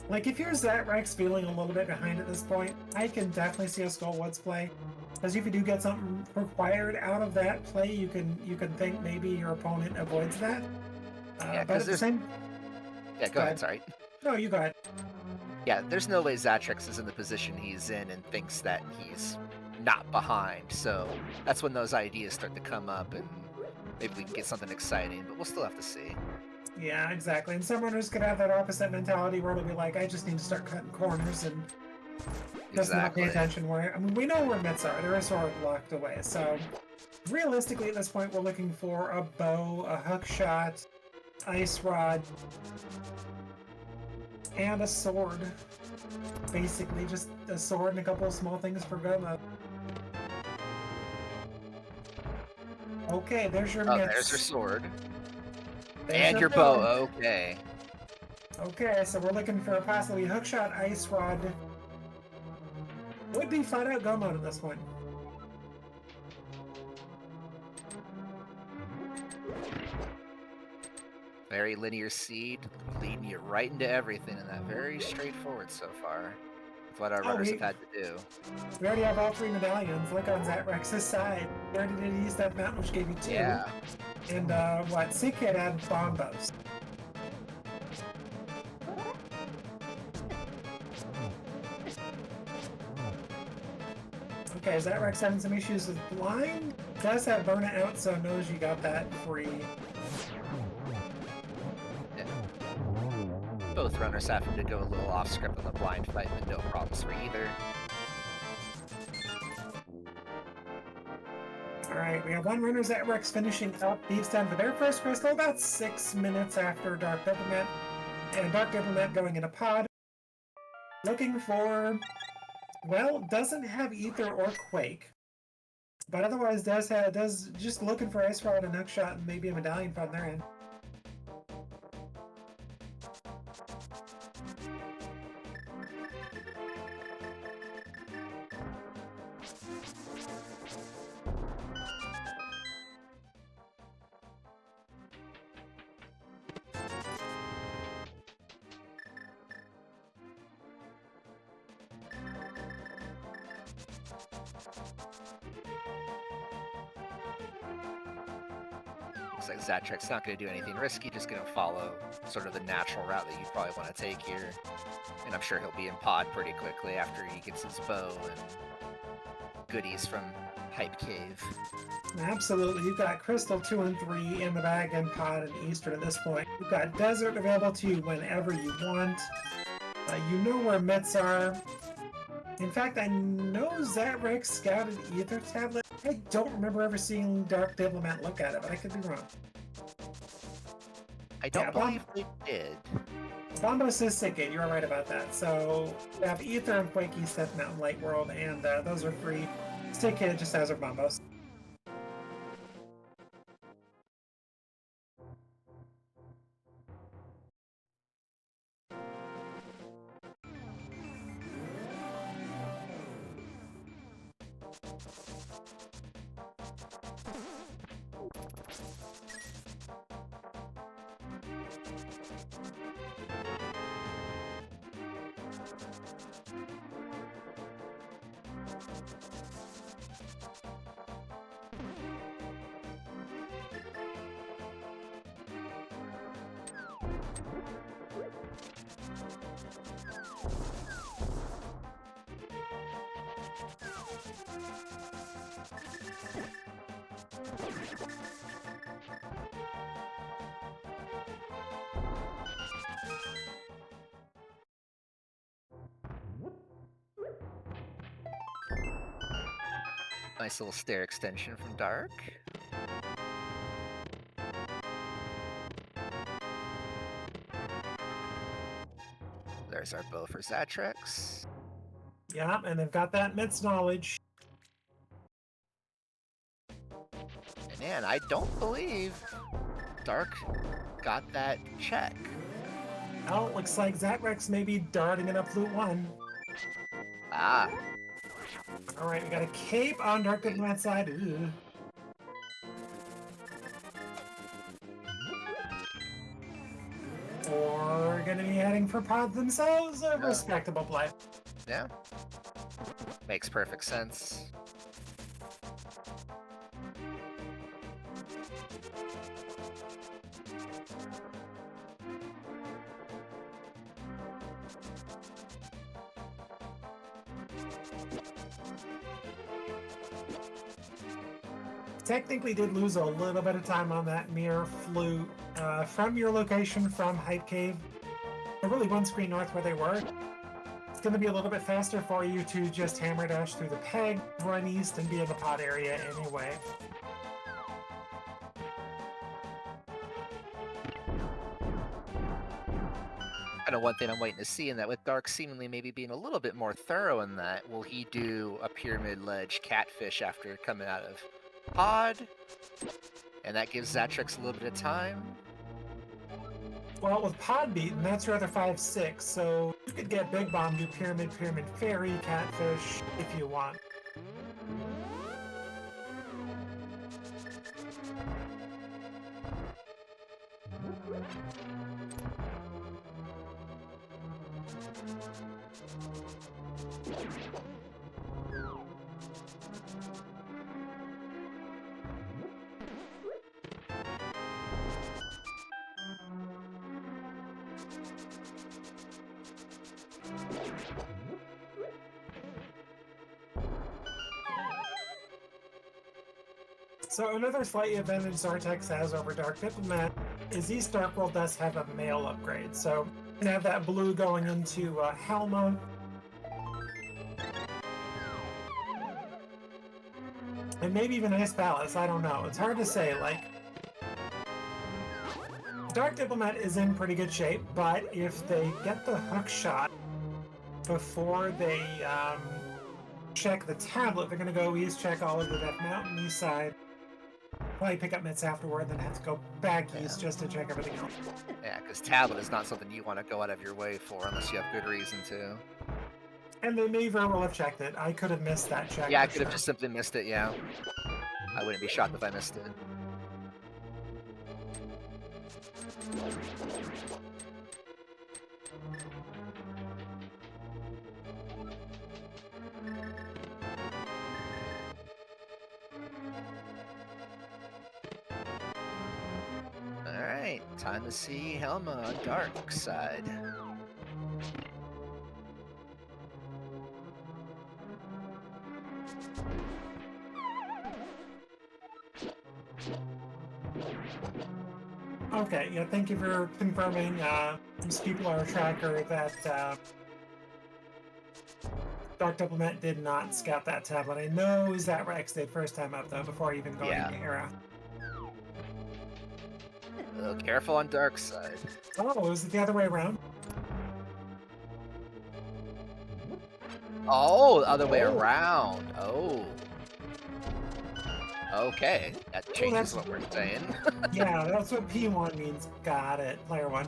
Like, if you're Zatrex feeling a little bit behind at this point, I can definitely see a Skullwoods play. Because if you do get something required out of that play, you can think maybe your opponent avoids that. Yeah, but at the same... Yeah, go ahead, sorry. No, you go ahead. Yeah, there's no way Zatrex is in the position he's in and thinks that he's not behind, so that's when those ideas start to come up, and maybe we can get something exciting, but we'll still have to see. Yeah, exactly. And some runners could have that opposite mentality where they'll be like, I just need to start cutting corners and just not pay attention where... I mean, we know where mitts are. They're sort of locked away, so... Realistically, at this point, we're looking for a bow, a hook shot, ice rod, and a sword. Basically, just a sword and a couple of small things for go mode. Okay, there's your mitts. There's your sword. There's and your bow, okay. Okay, so we're looking for a possibly hookshot ice rod. Would be flat out go mode at this point. Very linear seed, leading you right into everything, and that very straightforward so far. That's what our runners have had to do. We already have all 3 medallions. Look on Zatrex's side. We already did East Death Mountain, which gave you 2. Yeah. And what? Sick Kid had bombos. Okay, Zatrex having some issues with blind. Does have burnout, so knows you got that free. Yeah. Both runners having to go a little off script on the blind fight, but no problems for either. Alright, we have one runner, Zatrex, finishing up Thieves' Den for their first crystal about 6 minutes after DarkDiplomat. And DarkDiplomat going in a pod. Looking for... Well, doesn't have Ether or Quake. But otherwise does just looking for Ice Rod and Hookshot and maybe a Medallion from their end. Looks like Zatrek's not going to do anything risky, just going to follow sort of the natural route that you probably want to take here. And I'm sure he'll be in pod pretty quickly after he gets his bow and goodies from Hype Cave. Absolutely. You've got Crystal 2 and 3 in the bag and pod and Eastern at this point. You've got Desert available to you whenever you want. You know where mitts are. In fact, I know Zatrex scouted Ether Tablet. I don't remember ever seeing DarkDiplomat look at it, but I could be wrong. I don't believe they did. Bombo says Sick Kid, you're right about that. So we have Ether and Quake, East Death Mountain, Light World, and those are free. Sick Kid just has our Bombos. Nice little stair extension from Dark. There's our bow for Zatrex. Yeah, and they've got that mitts knowledge. Man, I don't believe Dark got that check. Well, looks like Zatrex may be darting it up Loot 1. Ah. Alright, we got a cape on DarkDiplomat's side. Ugh. Or gonna be heading for pod themselves, a respectable play. Yeah. Makes perfect sense. Technically did lose a little bit of time on that mirror flute from your location from Hype Cave. They're really one screen north where they were. It's going to be a little bit faster for you to just hammer dash through the peg, run east, and be in the pod area anyway. Kind of one thing I'm waiting to see in that, with Dark seemingly maybe being a little bit more thorough in that, will he do a pyramid ledge catfish after coming out of pod? And that gives Zatrex a little bit of time. Well, with pod beaten, that's your other 5-6, so you could get Big Bomb, do pyramid, pyramid, fairy, catfish, if you want. So another slight advantage Zartex has over Dark Diplomat is East Dark World does have a mail upgrade. So you can have that blue going into Helma. And maybe even Ice Palace, I don't know. It's hard to say, like... Dark Diplomat is in pretty good shape, but if they get the hook shot before they check the tablet, they're going to go east, check all of the Death Mountain east side. Probably pick up mitts afterward, then have to go back east just to check everything else. Yeah, because tablet is not something you want to go out of your way for unless you have good reason to. And they may very well have checked it. I could have missed that check. Yeah, I could have just simply missed it, yeah. I wouldn't be shocked if I missed it. Alright, time to see Helma on Dark side. Okay, yeah, thank you for confirming. These people are a tracker that Dark Diplomat did not scout that tablet. I know Zatrex did first time up, though, before even going into Era. Careful on Dark side. Oh, was it the other way around? Oh, the other way around. Oh. Okay, that changes what we're saying. Yeah, that's what P1 means. Got it. Player 1.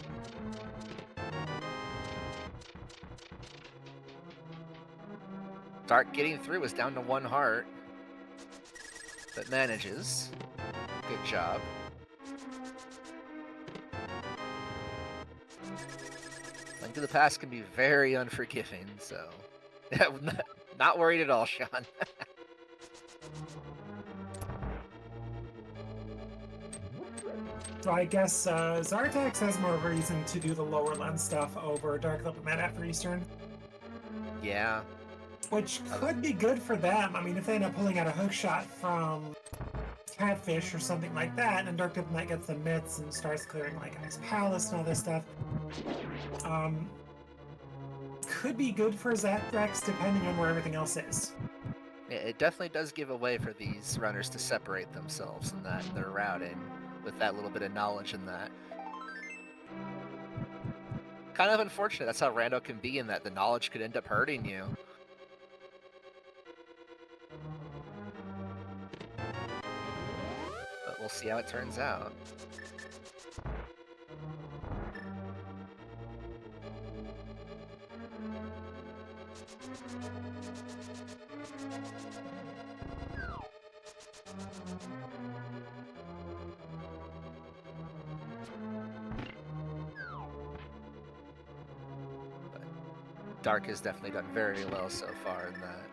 Dark getting through is down to 1 heart. But manages. Good job. Link to the Past can be very unforgiving, so... not worried at all, Sean. So I guess Zartex has more reason to do the lower lens stuff over Dark Diplomat after Eastern. Yeah. Which could be good for them. I mean, if they end up pulling out a hook shot from Catfish or something like that, and Dark Diplomat gets the mitts and starts clearing like Ice Palace and all this stuff, could be good for Zatrex depending on where everything else is. Yeah, it definitely does give a way for these runners to separate themselves in that their routing with that little bit of knowledge in that. Kind of unfortunate. That's how rando can be in that the knowledge could end up hurting you. we'll see how it turns out. Dark has definitely done very well so far in that.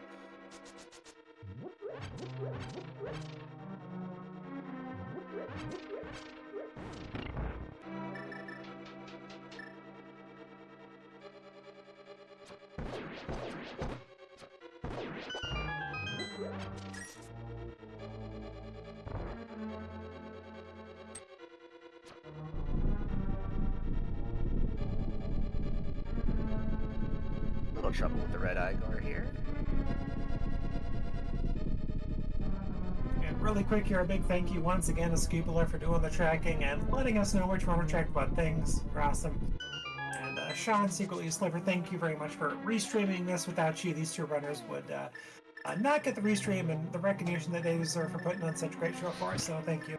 Little trouble with the red Igor here. And really quick here, a big thank you once again to Scoopler for doing the tracking and letting us know which one we're tracked about things. You're awesome. And Sean, Secretly Sliver, thank you very much for restreaming this. Without you, these two runners would not get the restream and the recognition that they deserve for putting on such a great show for us, so thank you.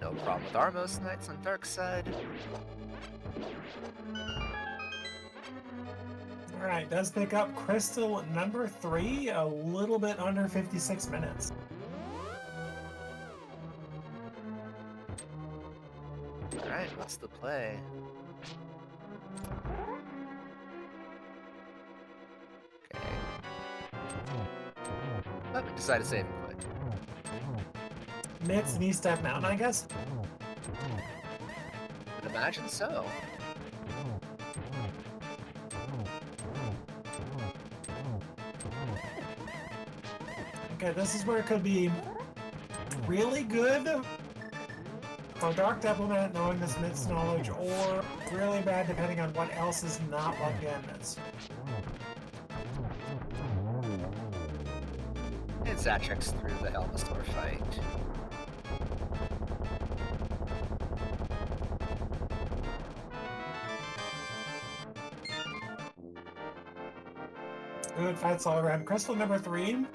No problem with Armos Knights on dark side. Alright, does pick up Crystal number 3, a little bit under 56 minutes. Alright, what's the play? Okay. Let me decide to save and quit. Mitts and East Step Mountain, I guess? I'd imagine so. Okay, this is where it could be really good for DarkDiplomat knowing this Mitts knowledge, or really bad depending on what else is not plugged in. And Zatrex through the Helmstor fight. Good fights all around. Crystal number 3,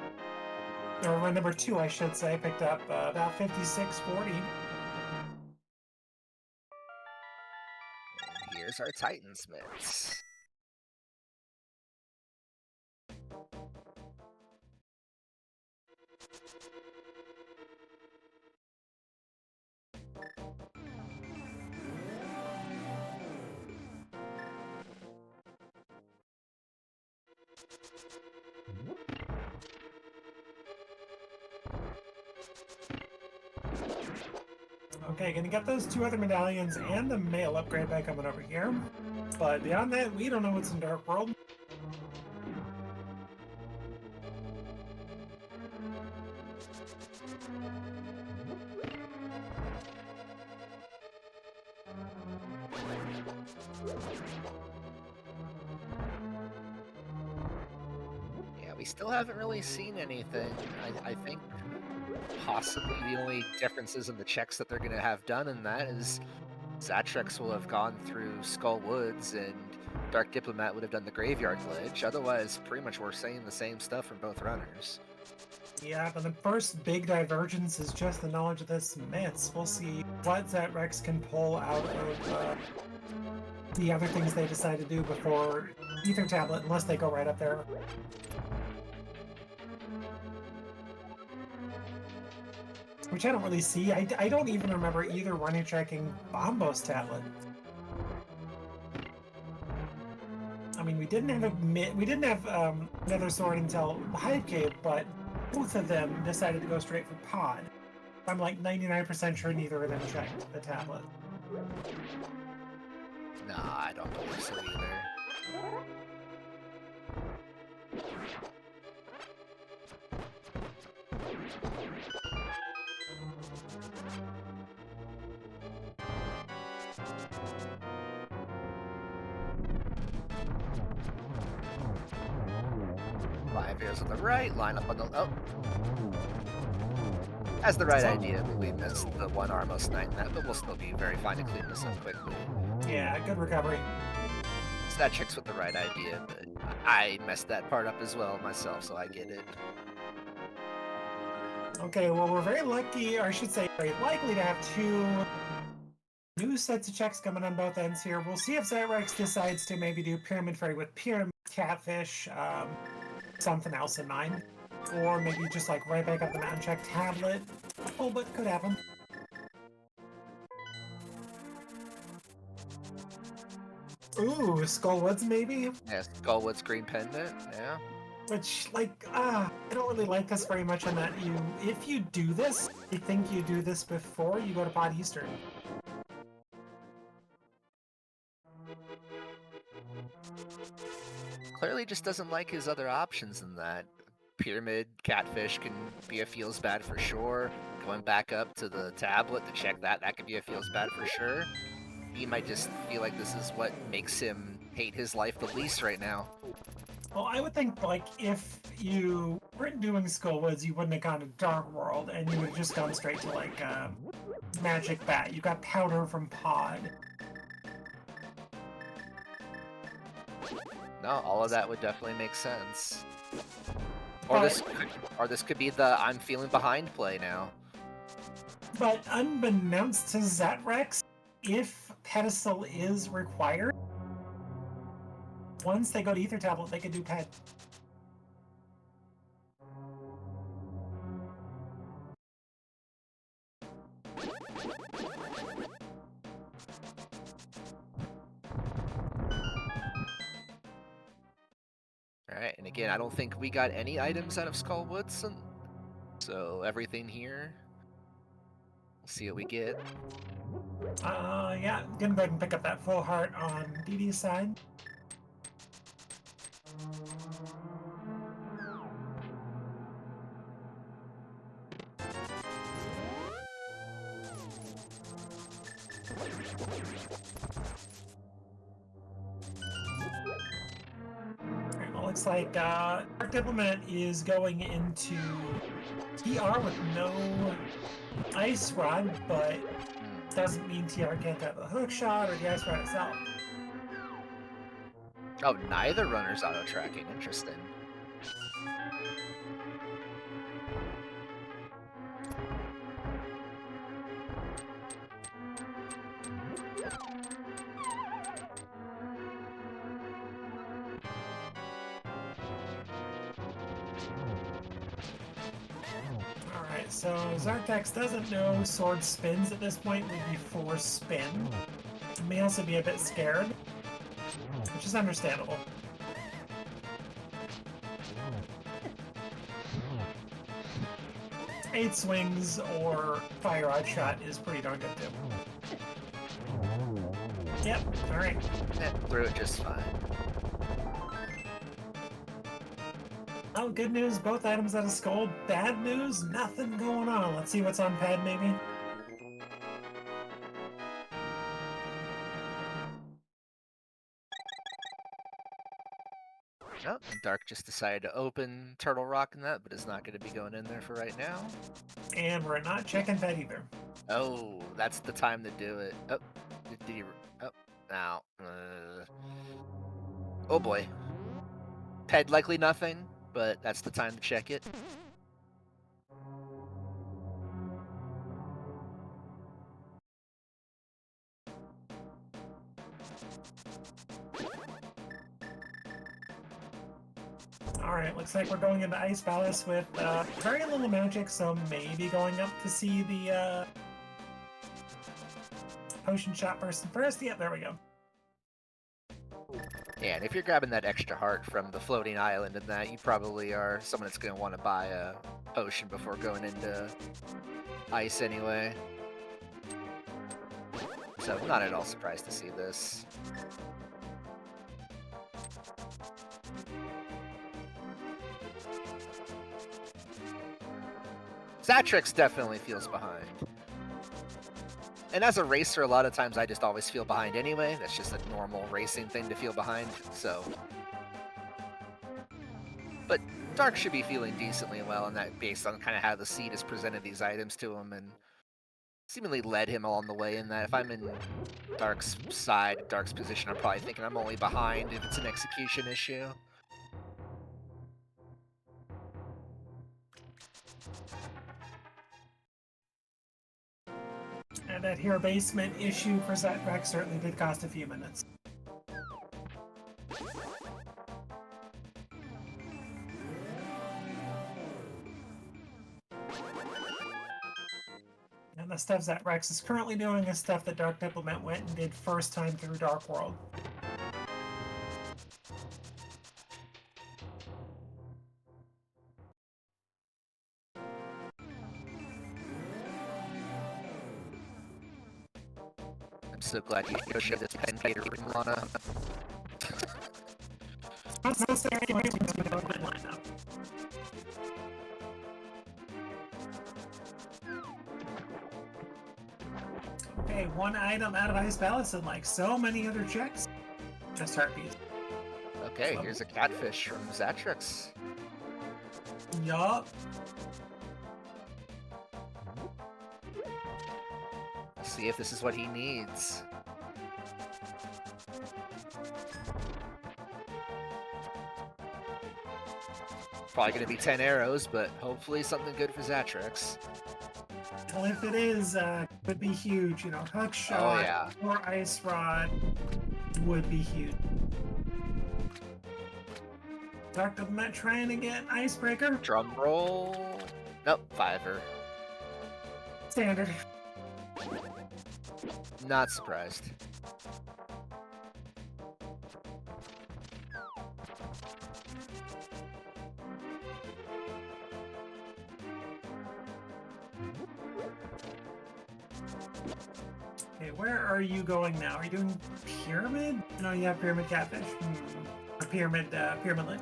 or number 2, I should say, picked up about 56-40. And here's our Titansmiths. Okay, gonna get those 2 other medallions and the mail upgrade by coming over here. But beyond that, we don't know what's in Dark World. Yeah, we still haven't really seen anything. I think possibly the only differences in the checks that they're going to have done in that is Zatrex will have gone through Skull Woods and DarkDiplomat would have done the Graveyard Ledge. Otherwise, pretty much we're saying the same stuff from both runners. Yeah, but the first big divergence is just the knowledge of this Mitts. We'll see what Zatrex can pull out of the other things they decide to do before Ether Tablet, unless they go right up there. Which I don't really see. I don't even remember either running tracking Bombos Tablet. I mean, we didn't have Nether Sword until Hive Cave, but both of them decided to go straight for Pod. I'm like 99% sure neither of them checked the tablet. Nah, I don't believe so either. Five years on the right, line up on the... Oh. Has the right idea, but we missed the one Armos Knight in that, but we'll still be very fine to clean this up quickly. Yeah, good recovery. So that chick's with the right idea, but I messed that part up as well myself, so I get it. Okay, well, we're very lucky, or I should say very likely to have two new sets of checks coming on both ends here. We'll see if Zatrex decides to maybe do Pyramid Fairy with Pyramid Catfish, something else in mind. Or maybe just like right back up the mountain check tablet. Oh, but could happen. Ooh, Skullwoods maybe? Yeah, Skullwood's Green Pendant, yeah. Which, like, I don't really like this very much on that. If you do this, I think you do this before you go to Pot Eastern. Clearly just doesn't like his other options in that. Pyramid Catfish can be a feels bad for sure. Going back up to the tablet to check that could be a feels bad for sure. He might just feel like this is what makes him hate his life the least right now. Well, I would think, like, if you weren't doing Skullwoods, you wouldn't have gone to Dark World, and you would have just gone straight to, like, Magic Bat. You got Powder from Pod. No, all of that would definitely make sense. Or this could be the I'm feeling behind play now. But unbeknownst to Zatrex, if Pedestal is required, once they go to Ether Tablet, they can do Ped. Alright, and again, I don't think we got any items out of Skullwoods, so everything here. We'll see what we get. Yeah, gonna go ahead and pick up that full heart on DD's side. Alright, well, looks like DarkDiplomat is going into TR with no Ice Rod, but doesn't mean TR can't have a hook shot or the Ice Rod itself. Oh, neither runner's auto-tracking. Interesting. Alright, so Zartex doesn't know Sword spins at this point, would be force spin. May also be a bit scared, which is understandable. Eight swings or Fire Rod shot is pretty darn good too. Yep, alright. Threw it just fine. Oh, good news, both items out of Skull. Bad news, nothing going on. Let's see what's on pad, maybe. Oh, Dark just decided to open Turtle Rock in that, but is not going to be going in there for right now. And we're not checking pad either. Oh, that's the time to do it. Oh, did he? Oh, now. Oh boy. Ped likely nothing, but that's the time to check it. Alright, looks like we're going into Ice Palace with very little magic, so maybe going up to see the potion shot person first. Yep, there we go. Yeah, and if you're grabbing that extra heart from the floating island and that, you probably are someone that's going to want to buy a potion before going into ice anyway. So I'm not at all surprised to see this. Zatrex definitely feels behind. And as a racer, a lot of times I just always feel behind anyway. That's just a normal racing thing to feel behind, so. But Dark should be feeling decently well, and that based on kind of how the seed has presented these items to him and seemingly led him along the way. In that, if I'm in Dark's side, Dark's position, I'm probably thinking I'm only behind if it's an execution issue. And that hero basement issue for Zatrex certainly did cost a few minutes. And the stuff Zatrex is currently doing is stuff that DarkDiplomat went and did first time through Dark World. I'm so glad you showed this pen cater from Lana. Okay, one item out of Ice Palace and like so many other checks. Just heartbeat. Okay, here's a catfish from Zatrex. Yup. See if this is what he needs. Probably going to be 10 arrows, but hopefully something good for Zatrex. Well, if it is, would be huge. You know, hook shot or ice rod would be huge. DarkDiplomat trying to get an icebreaker. Drum roll. Nope, fiver. Standard. Not surprised. Okay, where are you going now? Are you doing pyramid? No, you have pyramid catfish. Or pyramid lid.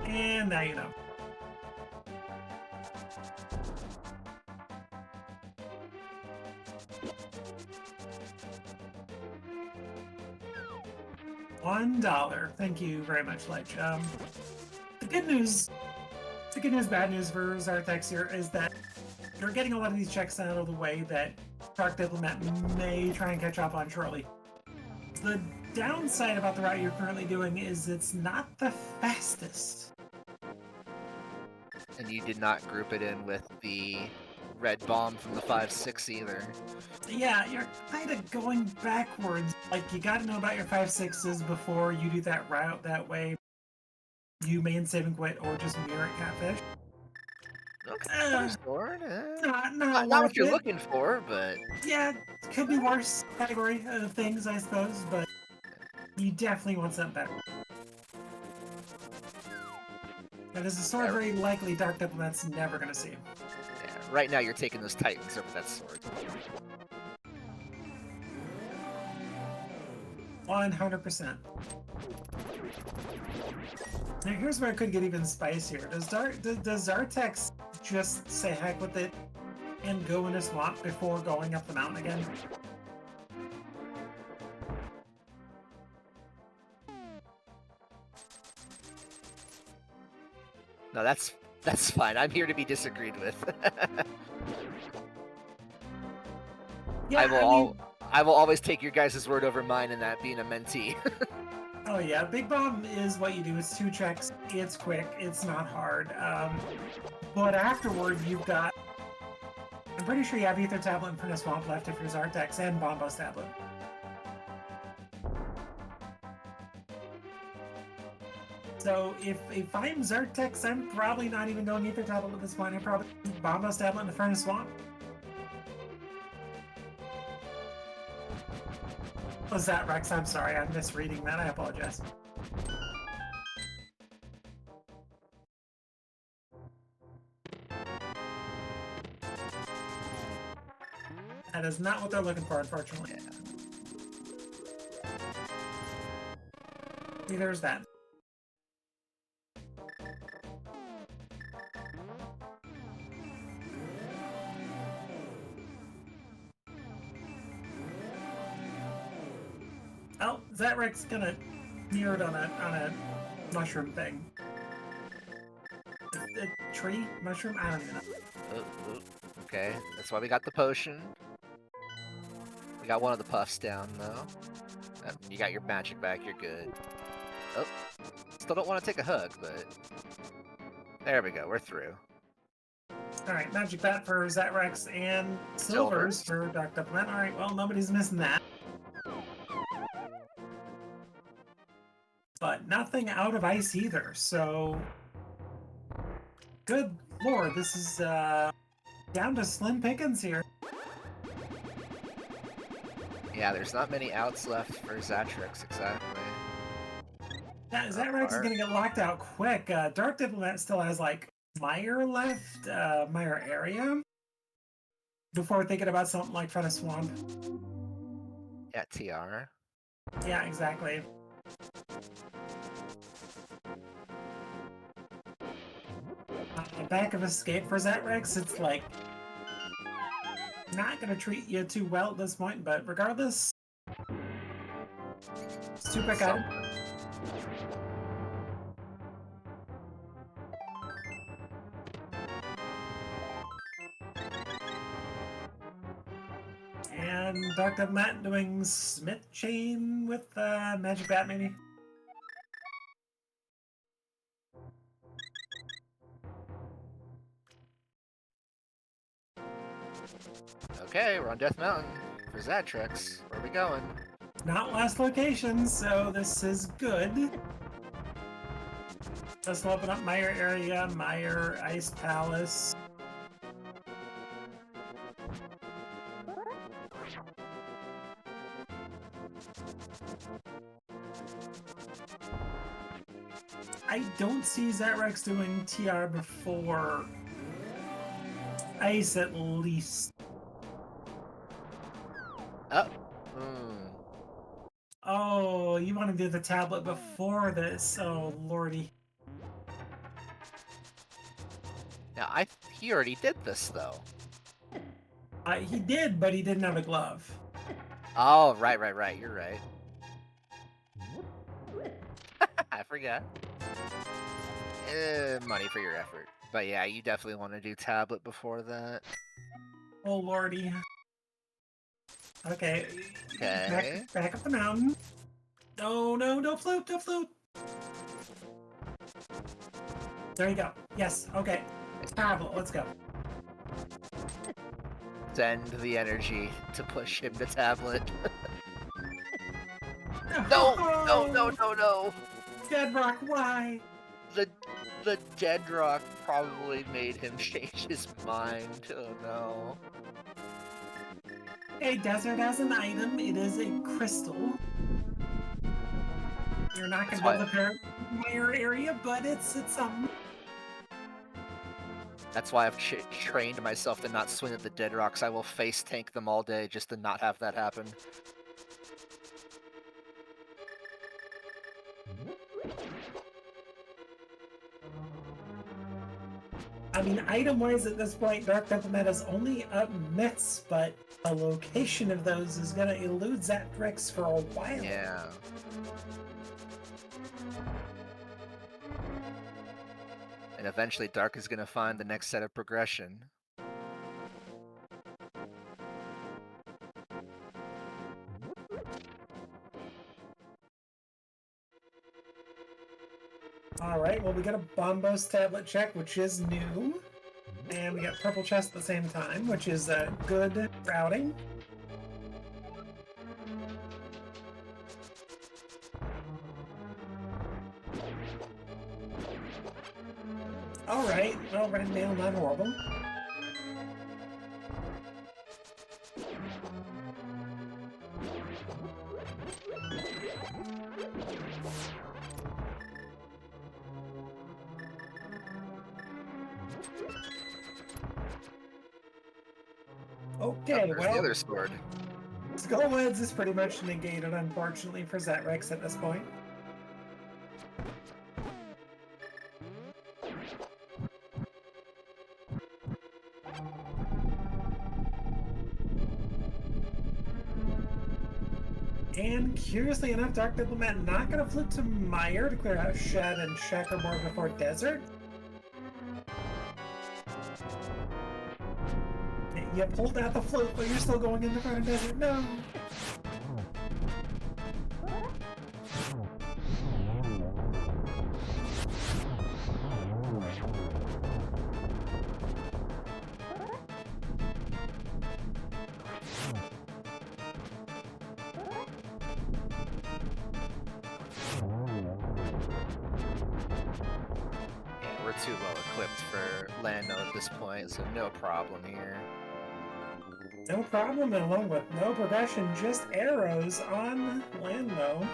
And now you know. $1. Thank you very much, Ledge. The good news, bad news for Zatrex here is that you're getting a lot of these checks out of the way that DarkDiplomat may try and catch up on shortly. The downside about the route you're currently doing is it's not the fastest. And you did not group it in with the red bomb from the 5.6 either. Yeah, you're kind of going backwards. Like, you gotta know about your 5.6s before you do that route. That way, you main save and quit or just mirror it catfish. Okay, Not what you're looking for, but... Yeah, could be worse category of things, I suppose, but you definitely want something better. That is a sword very likely DarkDiplomat's never gonna see. Yeah, right now you're taking those titans over that sword. 100%. Now here's where it could get even spicier. Does Zatrex just say heck with it and go in a swamp before going up the mountain again? No, that's fine. I'm here to be disagreed with. Yeah, I will always take your guys' word over mine in that being a mentee. Oh yeah, Big Bomb is what you do. It's 2 checks. It's quick. It's not hard. But afterward, you've got... I'm pretty sure you have Ether Tablet and Print a Swamp left if you're Zatrex and Bombos Tablet. So if I'm Zatrex, I'm probably not even going Ether Tablet at this point. I'm probably Bombos Tablet and the Furnace Swamp. Oh, Zatrex, I'm sorry, I'm misreading that. I apologize. That is not what they're looking for, unfortunately. Yeah. See, there's that. Well, Zatrex gonna mirrored on a mushroom thing. A tree? Mushroom? I don't even know. Okay, that's why we got the potion. We got one of the puffs down, though. You got your magic back, you're good. Oh, still don't want to take a hug, but... There we go, we're through. Alright, magic bat for Zatrex and silvers for DarkDiplomat. Alright, well, nobody's missing that. But nothing out of ice either, so... Good lord, this is down to slim pickings here. Yeah, there's not many outs left for Zatrex, exactly. Yeah, Zatrex is gonna get locked out quick. DarkDiplomat still has, like, Mire left, Mire area, before thinking about something like Front of Swamp. Yeah, TR. Yeah, exactly. Back of escape for Zatrex, it's like not gonna treat you too well at this point, but regardless, super good. And DarkDiplomat doing Smith Chain with Magic Bat, maybe? Okay, we're on Death Mountain for Zatrex. Where are we going? Not last location, so this is good. Just open up Mire area, Mire Ice Palace. I don't see Zatrex doing TR before Ice at least. Oh. Oh, you want to do the tablet before this? Oh, lordy. Now, he already did this, though. He did, but he didn't have a glove. Oh, right. You're right. I forgot. Money for your effort. But yeah, you definitely want to do tablet before that. Oh, lordy. Okay. Okay. Back up the mountain. No flute, no flute. There you go. Yes, okay. Tablet, let's go. Send the energy to push him to tablet. No! Dead Rock, why? The dead rock probably made him change his mind. Oh no. A desert as an item, it is a crystal. You're not going to build a Mire area, but it's something. That's why I've trained myself to not swing at the dead rocks. I will face tank them all day just to not have that happen. I mean, item-wise at this point, DarkDiplomat is only up myths, but the location of those is going to elude Zatrex for a while. Yeah. And eventually Dark is going to find the next set of progression. Alright, well we got a Bombos tablet check, which is new. And we got Purple Chest at the same time, which is good routing. Alright, well, Red Mail, not horrible. Okay, well, the other sword. Skullweds is pretty much negated, unfortunately, for Zatrex at this point. And curiously enough, Dark Diplomat not going to flip to Mire to clear out Shed and Checkerboard before Desert. You pulled out the float, but you're still going in the front of Desert. No! We're too well equipped for Lando at this point, so no problem here. No problem, and along with no progression, just arrows on Lando.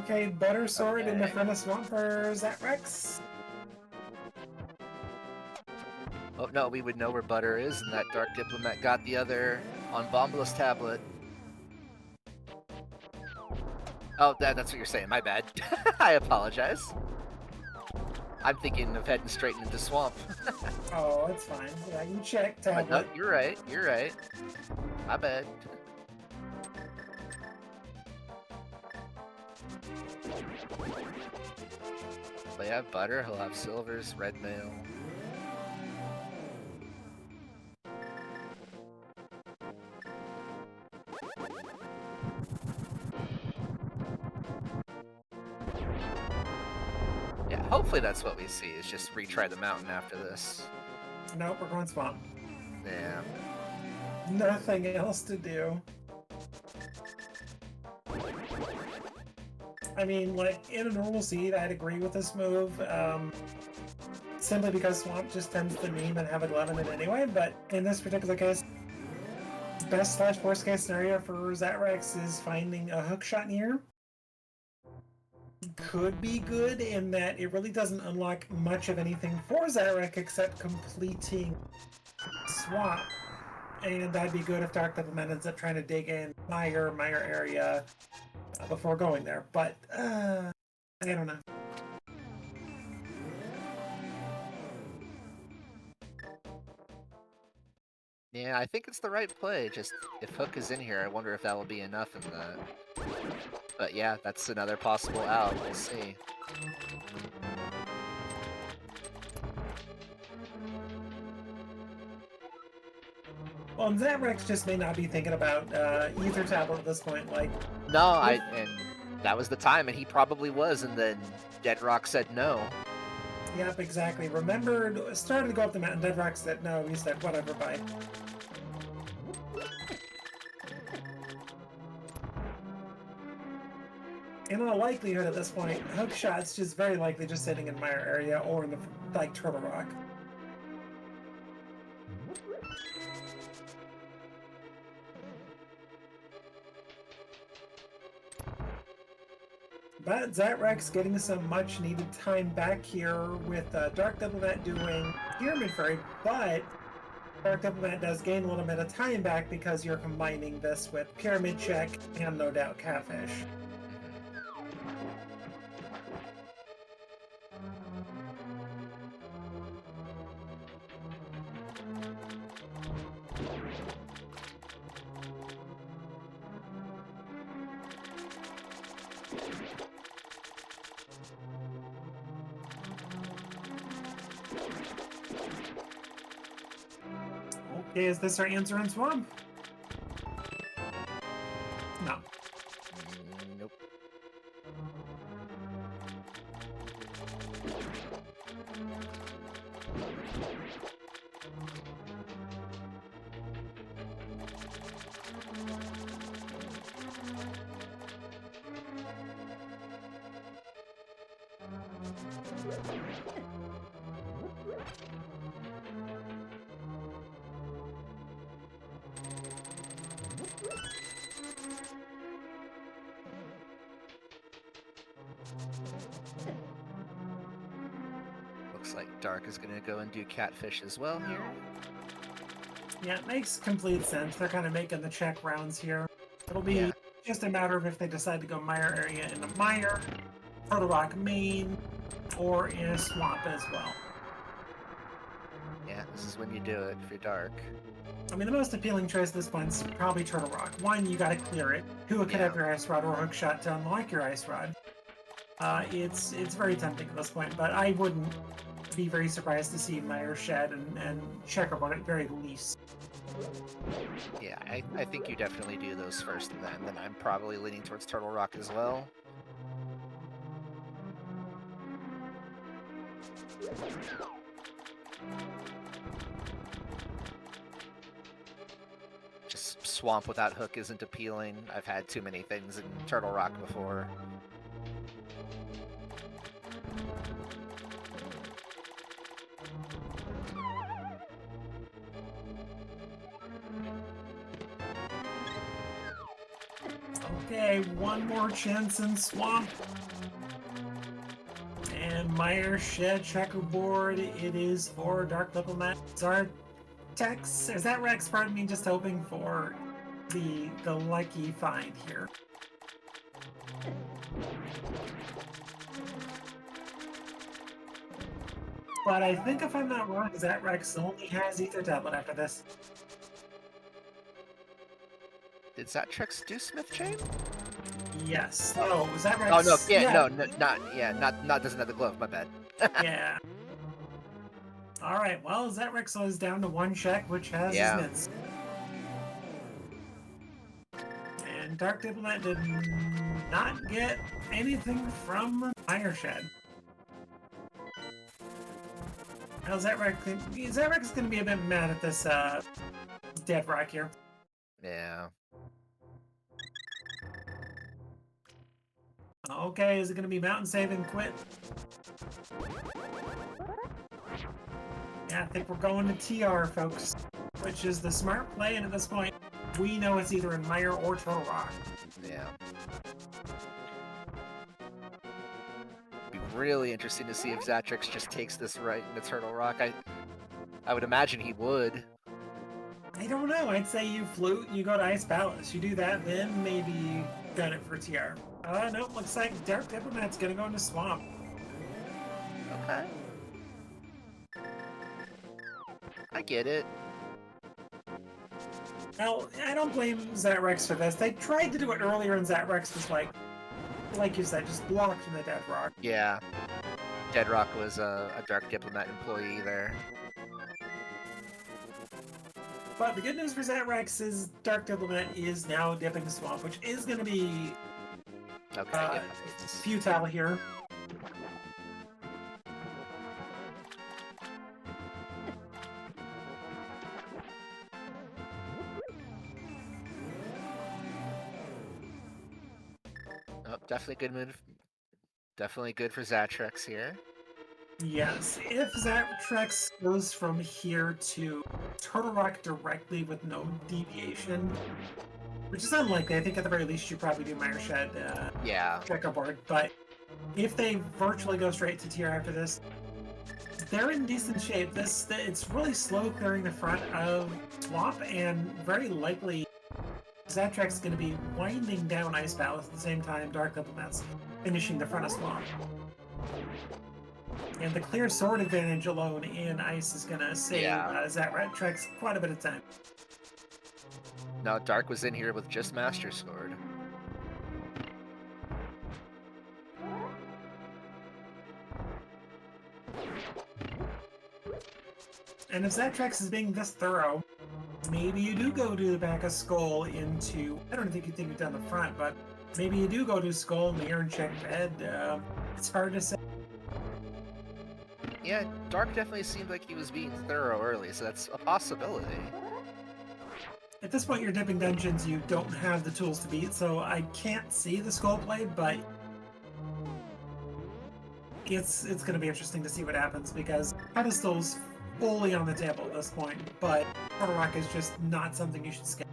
Okay, Butter Sword in the front of Swamp for Zatrex. Oh no, we would know where Butter is, and that Dark Diplomat got the other on Bombalus Tablet. Oh, that's what you're saying, my bad. I apologize. I'm thinking of heading straight into Swamp. Oh, it's fine. Yeah, you check, But Tablet. no, you're right, you're right. My bad. But yeah, Butter, he'll have Silvers, Red Mail. Yeah, hopefully that's what we see, is just retry the mountain after this. Nope, we're going Swamp. Yeah. Nothing else to do. I mean, like, in a normal seed, I'd agree with this move, simply because Swamp just tends to meme and have a glove in it anyway, but in this particular case, best / worst case scenario for Zatrex is finding a hook shot here. Could be good in that it really doesn't unlock much of anything for Zatrex except completing Swamp. And that'd be good if Dark Diplomat ends up trying to dig in Mire area before going there. But, I don't know. Yeah, I think it's the right play. Just, if Hook is in here, I wonder if that will be enough in that. But yeah, that's another possible out. We'll see. Well, and Zatrex just may not be thinking about Ether Tablet at this point. Like, No, and that was the time, and he probably was, and then Deadrock said no. Yep, exactly. Remembered, started to go up the mountain. Deadrock said no. He said, whatever, bye. In all likelihood at this point, hook shot's just very likely just sitting in Mire area or in the, like, Turtle Rock. But Zatrex getting some much needed time back here with Dark Diplomat doing Pyramid Fairy, but Dark Diplomat does gain a little bit of time back because you're combining this with Pyramid Check and no doubt Catfish. Okay, is this our answer on Swamp? No. Nope. Looks like Dark is gonna go and do Catfish as well here. Yeah, it makes complete sense. They're kind of making the check rounds here. It'll be just a matter of if they decide to go mire area in a mire, Turtle Rock main, or in a swamp as well. Yeah, this is when you do it if you're Dark. I mean, the most appealing choice at this point is probably Turtle Rock. One, you gotta clear it. Two, it could have your Ice Rod or Hook Shot to unlock your Ice Rod. It's very tempting at this point, but I wouldn't be very surprised to see Mire Shed and Checkerboard at very least. Yeah, I think you definitely do those first, and then I'm probably leaning towards Turtle Rock as well. Just Swamp without Hook isn't appealing. I've had too many things in Turtle Rock before. Okay, one more chance in Swamp. And Mire Shed Checkerboard, it is for Dark Diplomat. Zartex, is that Rex? Pardon me, just hoping for the lucky find here. But I think if I'm not wrong, Zatrex only has Ether Tablet after this. Did Zatrex do Smith Chain? Yes. Oh, Zatrex? Oh no, not doesn't have the glove. My bad. Yeah. All right. Well, Zatrex is down to one check, which has his mitts. And Dark Diplomat did not get anything from Mire Shed. Now Zatrex is going to be a bit mad at this Dead Rock here. Yeah. Okay, is it going to be Mountain Save and Quit? Yeah, I think we're going to TR, folks, which is the smart play, and at this point, we know it's either in Mire or Turtle Rock. Yeah. Be really interesting to see if Zatrex just takes this right into Turtle Rock. I would imagine he would. I don't know. I'd say you flute, you go to Ice Palace. You do that, then maybe you gun it for TR. No, looks like Dark Diplomat's gonna go into Swamp. Okay. I get it. Well, I don't blame Zatrex for this. They tried to do it earlier, and Zatrex was like you said, just blocked in the Dead Rock. Yeah. Dead Rock was a Dark Diplomat employee there. But the good news for Zatrex is Dark Diplomat is now dipping Swamp, which is going to be futile here. Oh, definitely good move. Definitely good for Zatrex here. Yes, if Zatrex goes from here to Turtle Rock directly with no deviation, which is unlikely, I think at the very least you probably do Mire Shed Checkerboard, but if they virtually go straight to tier after this, they're in decent shape. It's really slow clearing the front of Swamp, and very likely Zatrex is going to be winding down Ice Palace at the same time Dark Diplomat's finishing the front of Swamp. And the clear sword advantage alone in Ice is going to save Zatrex quite a bit of time. Now Dark was in here with just Master Sword. And if Zatrex is being this thorough, maybe you do go to the back of Skull into... I don't think you think you've done the front, but maybe you do go to Skull, Mirror, and check bed. It's hard to say. Yeah, Dark definitely seemed like he was being thorough early, so that's a possibility. At this point, you're dipping dungeons you don't have the tools to beat, so I can't see the Skull Blade, but it's going to be interesting to see what happens, because Pedestal's fully on the table at this point, but Turtle Rock is just not something you should skip.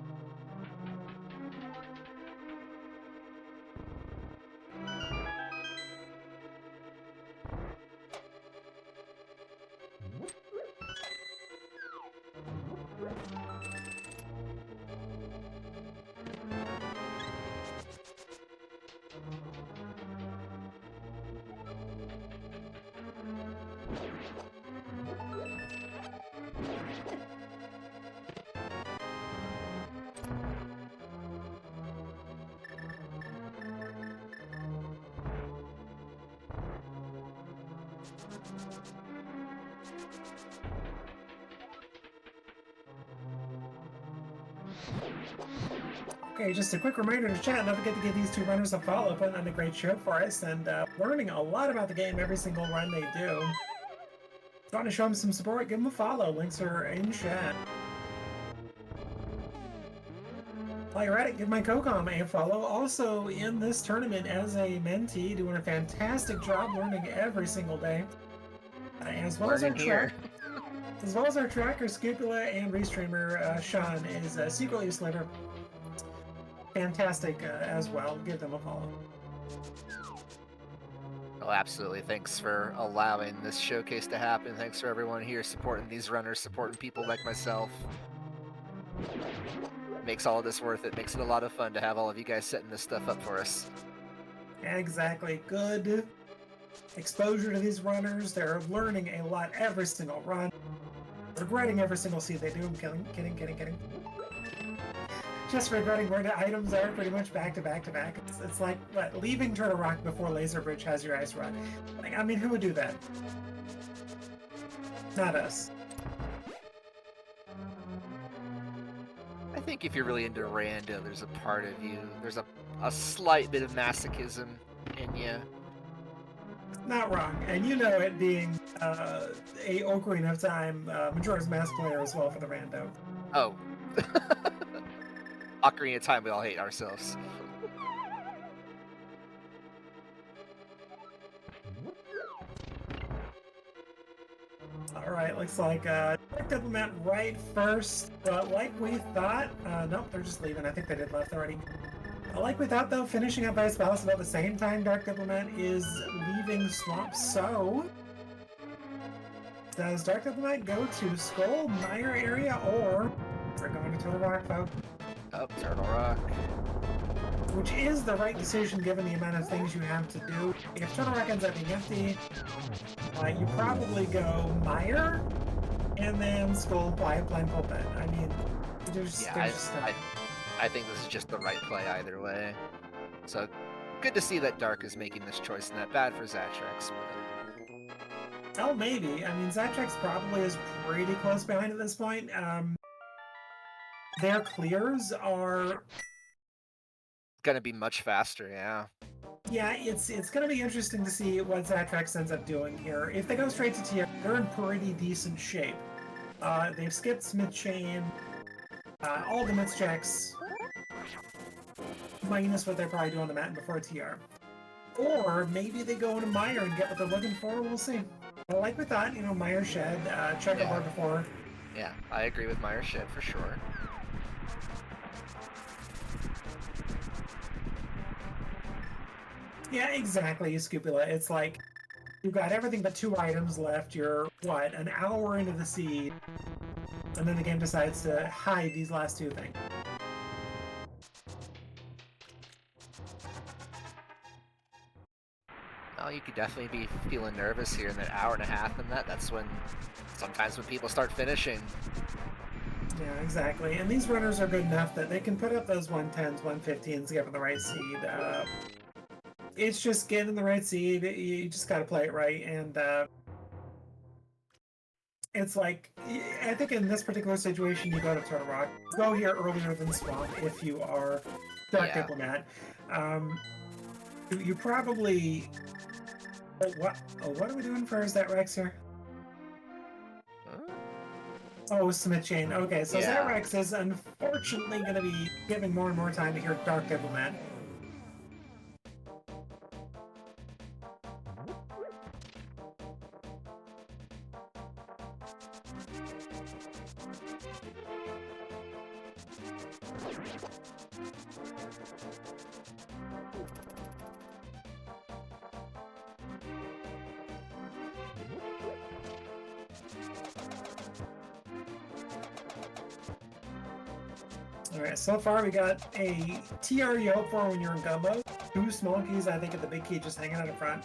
Okay, just a quick reminder to chat, don't forget to give these two runners a follow, putting on a great show for us, and learning a lot about the game every single run they do. If you want to show them some support, give them a follow. Links are in chat. While you're at it, give my CoCom a follow. Also in this tournament as a mentee, doing a fantastic job learning every single day. As well as our tracker, Scupula, and restreamer Sean is secretly a sliver. Fantastic as well. Give them a follow. Oh, absolutely. Thanks for allowing this showcase to happen. Thanks for everyone here supporting these runners, supporting people like myself. Makes all of this worth it. Makes it a lot of fun to have all of you guys setting this stuff up for us. Exactly. Good exposure to these runners. They're learning a lot every single run. Regretting every single seed they do. I'm kidding. Just regretting where the items are pretty much back to back. It's like, what, leaving Turtle Rock before Laser Bridge has your ice run. Like, I mean, who would do that? Not us. I think if you're really into rando, there's a part of you, there's a slight bit of masochism in you. Not wrong, and you know it being a Ocarina of Time Majora's Mask player as well for the rando. Oh. Ocarina of Time, we all hate ourselves. Alright, looks like DarkDiplomat right first, but like we thought, nope, they're just leaving. I think they did left already. Like we thought though, finishing up Ice Palace about the same time DarkDiplomat is leaving Swamp, so does DarkDiplomat go to Skull, Mire area, or we're going to Turtle Rock, folks? Oh, Turtle Rock. Which is the right decision given the amount of things you have to do. If Turtle Rock ends up being empty, you probably go Mire, and then Skull, Blind Pulpit. I mean, I think this is just the right play either way. So, good to see that Dark is making this choice, and that bad for Zatrex. Oh, maybe. I mean, Zatrex probably is pretty close behind at this point. Their clears are gonna be much faster, yeah. Yeah, it's gonna be interesting to see what Zatrex ends up doing here. If they go straight to TR, they're in pretty decent shape. They've skipped Smith Chain, all the Mitz checks, minus what they're probably doing on the mat before TR. Or maybe they go into Mire and get what they're looking for, we'll see. But like we thought, you know, Mire Shed, checkerboard before. Yeah, I agree with Mire Shed for sure. Yeah, exactly, Scupula. It's like, you've got everything but 2 items left. You're, what, an hour into the seed, and then the game decides to hide these last 2 things. Oh, you could definitely be feeling nervous here in that hour and a half and that's when, sometimes when people start finishing. Yeah, exactly. And these runners are good enough that they can put up those 110s, 115s to get the right seed. It's just getting the right seed. You just got to play it right. And it's like, I think in this particular situation, you go to Turtle Rock. Go here earlier than Swamp if you are DarkDiplomat. You probably... what are we doing for Zatrex here? Oh, Smith Chain. Okay, so Zatrex is unfortunately going to be giving more and more time to your DarkDiplomat. Alright, so far we got a TR you hope for when you're in gumbo. 2 small keys, I think, at the big key just hanging out in front.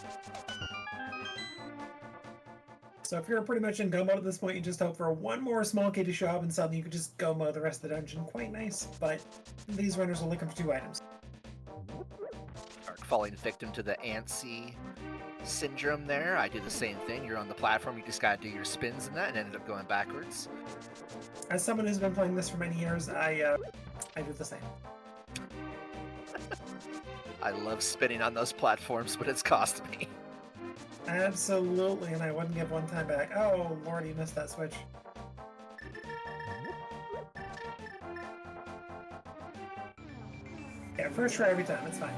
So if you're pretty much in gumbo at this point, you just hope for 1 more small key to show up and suddenly you can just go-mo the rest of the dungeon. Quite nice, but these runners are looking for 2 items. Falling victim to the antsy syndrome there. I do the same thing. You're on the platform, you just gotta do your spins and that, and ended up going backwards. As someone who's been playing this for many years, I do the same. I love spinning on those platforms, but it's cost me. Absolutely, and I wouldn't give one time back. Oh, Lord, you missed that switch. Yeah, first try every time, it's fine.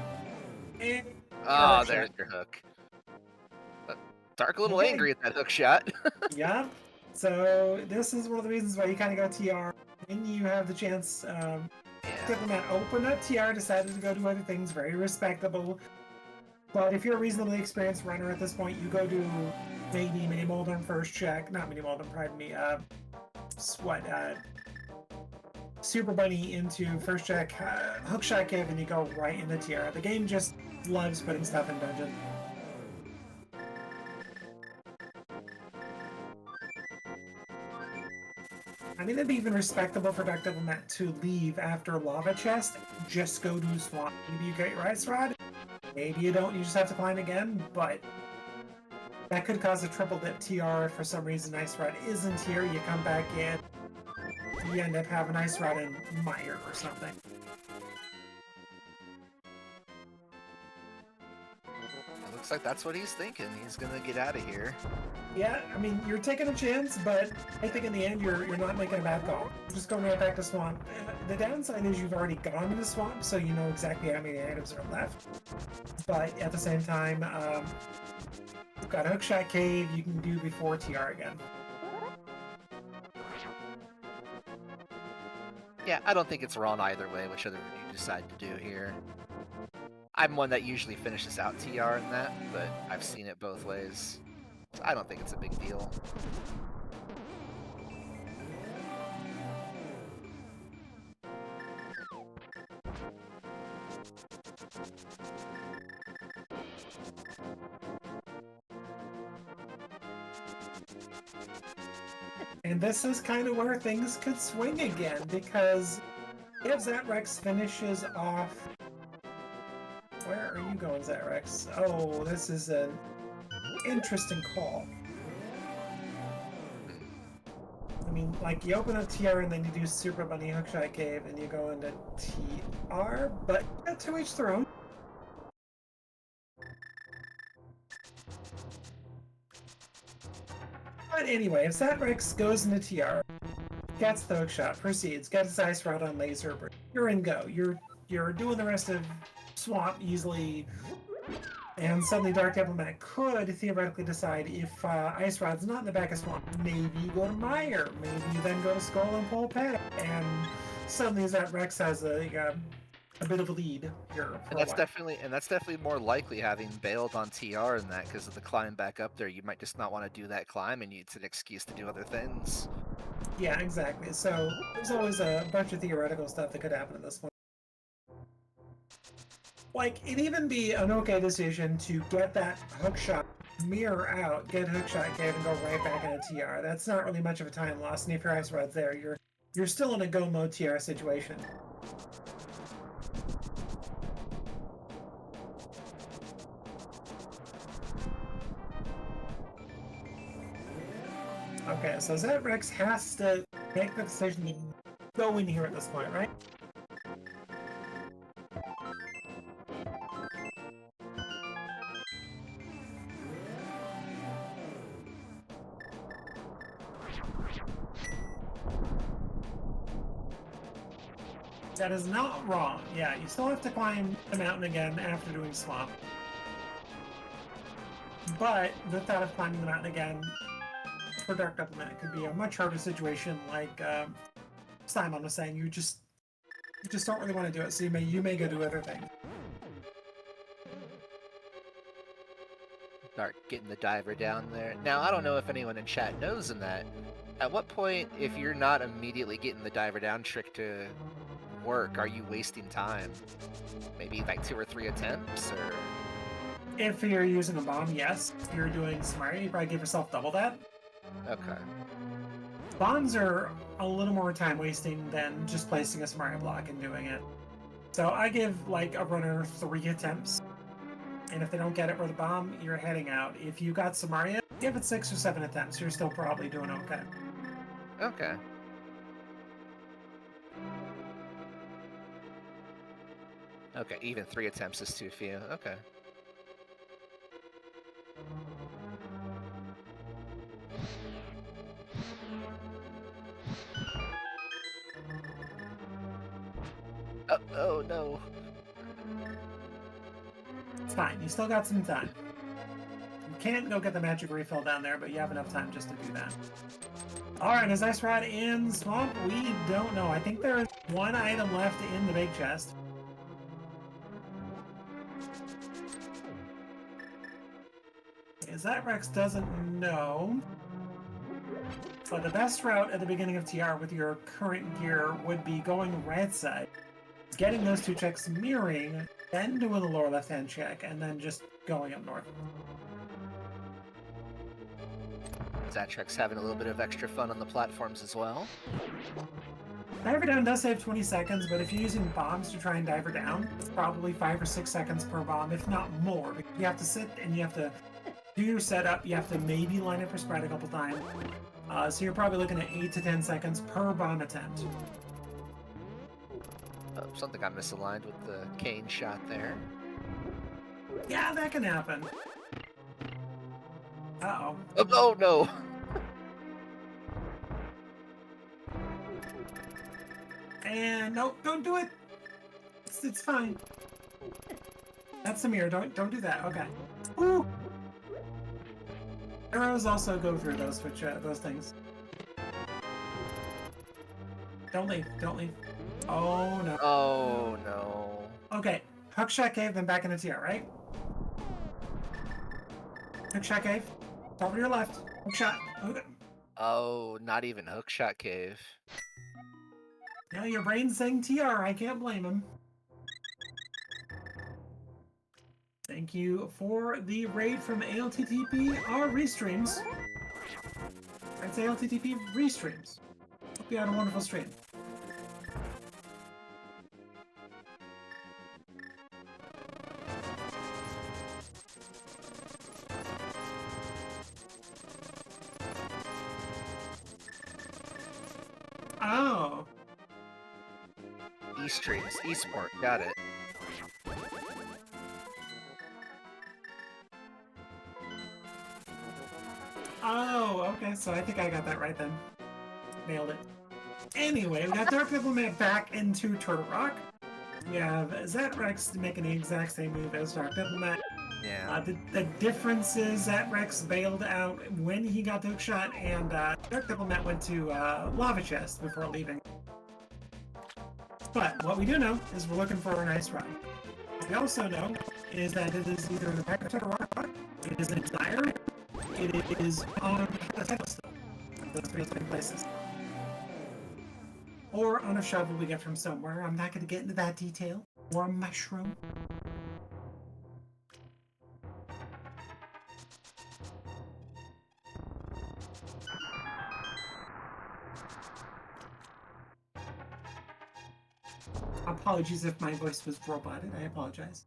And oh, there's your hook. Dark a little angry at that hook shot. Yeah, so this is one of the reasons why you kind of go TR. When you have the chance, Diplomat opened up TR, decided to go do other things, very respectable. But if you're a reasonably experienced runner at this point, you go do maybe Mini Moldern first check, not Mini Moldern, pardon me, Super Bunny into first check, hookshot cave, and you go right into TR. The game just loves putting stuff in dungeon. I mean, it'd be even respectable for DarkDiplomat to leave after Lava Chest, just go do Swamp. Maybe you get your Ice Rod, maybe you don't, you just have to climb again, but that could cause a triple dip TR if for some reason Ice Rod isn't here, you come back in, you end up having Ice Rod in Mire or something. It looks like that's what he's thinking. He's gonna get out of here. Yeah, I mean, you're taking a chance, but I think in the end you're not making a bad call. You're just going right back to Swamp. The downside is you've already gone to the Swamp, so you know exactly how many items are left. But at the same time, you've got Hookshot Cave you can do before TR again. Yeah, I don't think it's wrong either way, whichever you decide to do here. I'm one that usually finishes out TR in that, but I've seen it both ways. So I don't think it's a big deal. And this is kind of where things could swing again, because if Zatrex finishes off... Where are you going, Zatrex? Oh, this is an interesting call. I mean, like, you open up TR and then you do Super Bunny Hookshot Cave and you go into TR, but to each their own. But anyway, if Zatrex goes into TR, gets the hookshot, proceeds, gets his Ice Rod on Laser, you're in go. You're doing the rest of Swamp easily, and suddenly DarkDiplomat could theoretically decide if Ice Rod's not in the back of Swamp, maybe you go to Mire, maybe you then go to Skull and pull Pet, and suddenly Zatrex has a bit of a lead here. And that's definitely more likely, having bailed on TR in that, because of the climb back up there. You might just not want to do that climb, and it's an excuse to do other things. Yeah, exactly. So there's always a bunch of theoretical stuff that could happen at this point. Like, it'd even be an okay decision to get that hookshot, mirror out, get hookshot cave, and go right back into TR. That's not really much of a time loss, and if your Ice Rod's there, you're still in a go mode TR situation. Okay, so Zatrex has to make the decision to go in here at this point, right? That is not wrong. Yeah, you still have to climb the mountain again after doing Swamp. But the thought of climbing the mountain again for DarkDiplomat could be a much harder situation, like Simon was saying. You just don't really want to do it, so you may go do other things. Dark getting the diver down there. Now, I don't know if anyone in chat knows in that. At what point, if you're not immediately getting the diver down trick to work, are you wasting time? Maybe like 2 or 3 attempts, or... If you're using a bomb, yes. If you're doing Smart, you probably give yourself double that. Okay. Bombs are a little more time wasting than just placing a Smart block and doing it. So I give like a runner 3 attempts, and if they don't get it with a bomb, you're heading out. If you got Samaria, give it 6 or 7 attempts. You're still probably doing okay. Okay. Okay, even 3 attempts is too few. Okay. Oh no. It's fine. You still got some time. You can't go get the magic refill down there, but you have enough time just to do that. Alright, is Ice Rod in Swamp? We don't know. I think there is 1 item left in the big chest. Zatrex doesn't know. But the best route at the beginning of TR with your current gear would be going right side, getting those 2 checks mirroring, then doing the lower left-hand check, and then just going up north. Zatrex having a little bit of extra fun on the platforms as well. Diver down does save 20 seconds, but if you're using bombs to try and diver down, it's probably 5 or 6 seconds per bomb, if not more. You have to sit and you have to do your setup, you have to maybe line up your spread a couple times. So you're probably looking at 8 to 10 seconds per bomb attempt. Something got misaligned with the cane shot there. Yeah, that can happen. Uh-oh. Oh no! And no, don't do it. It's fine. That's the mirror. Don't do that. Okay. Ooh. Arrows also go through those those things. Don't leave. Don't leave. Oh no. Oh no. Okay. Hookshot cave, then back into TR, right? Hookshot cave. Over to your left. Hookshot. Okay. Oh, not even hookshot cave. Yeah, your brain's saying TR. I can't blame him. Thank you for the raid from ALTTP or restreams. I'd say ALTTP restreams. Hope you had a wonderful stream. Oh. E-streams, esport, got it. Oh, okay, so I think I got that right then. Nailed it. Anyway, we got DarkDiplomat back into Turtle Rock. We have Zatrex making the exact same move as DarkDiplomat. Yeah. The difference is Zatrex bailed out when he got the hook shot, and DarkDiplomat went to Lava Chest before leaving. But what we do know is we're looking for a nice run. What we also know is that it is either in the back of Turtle Rock, it is in Dire, it is on the pedestal. Those 3 different places. Or on a shovel we get from somewhere. I'm not going to get into that detail. Or a mushroom. Apologies if my voice was roboted. I apologize.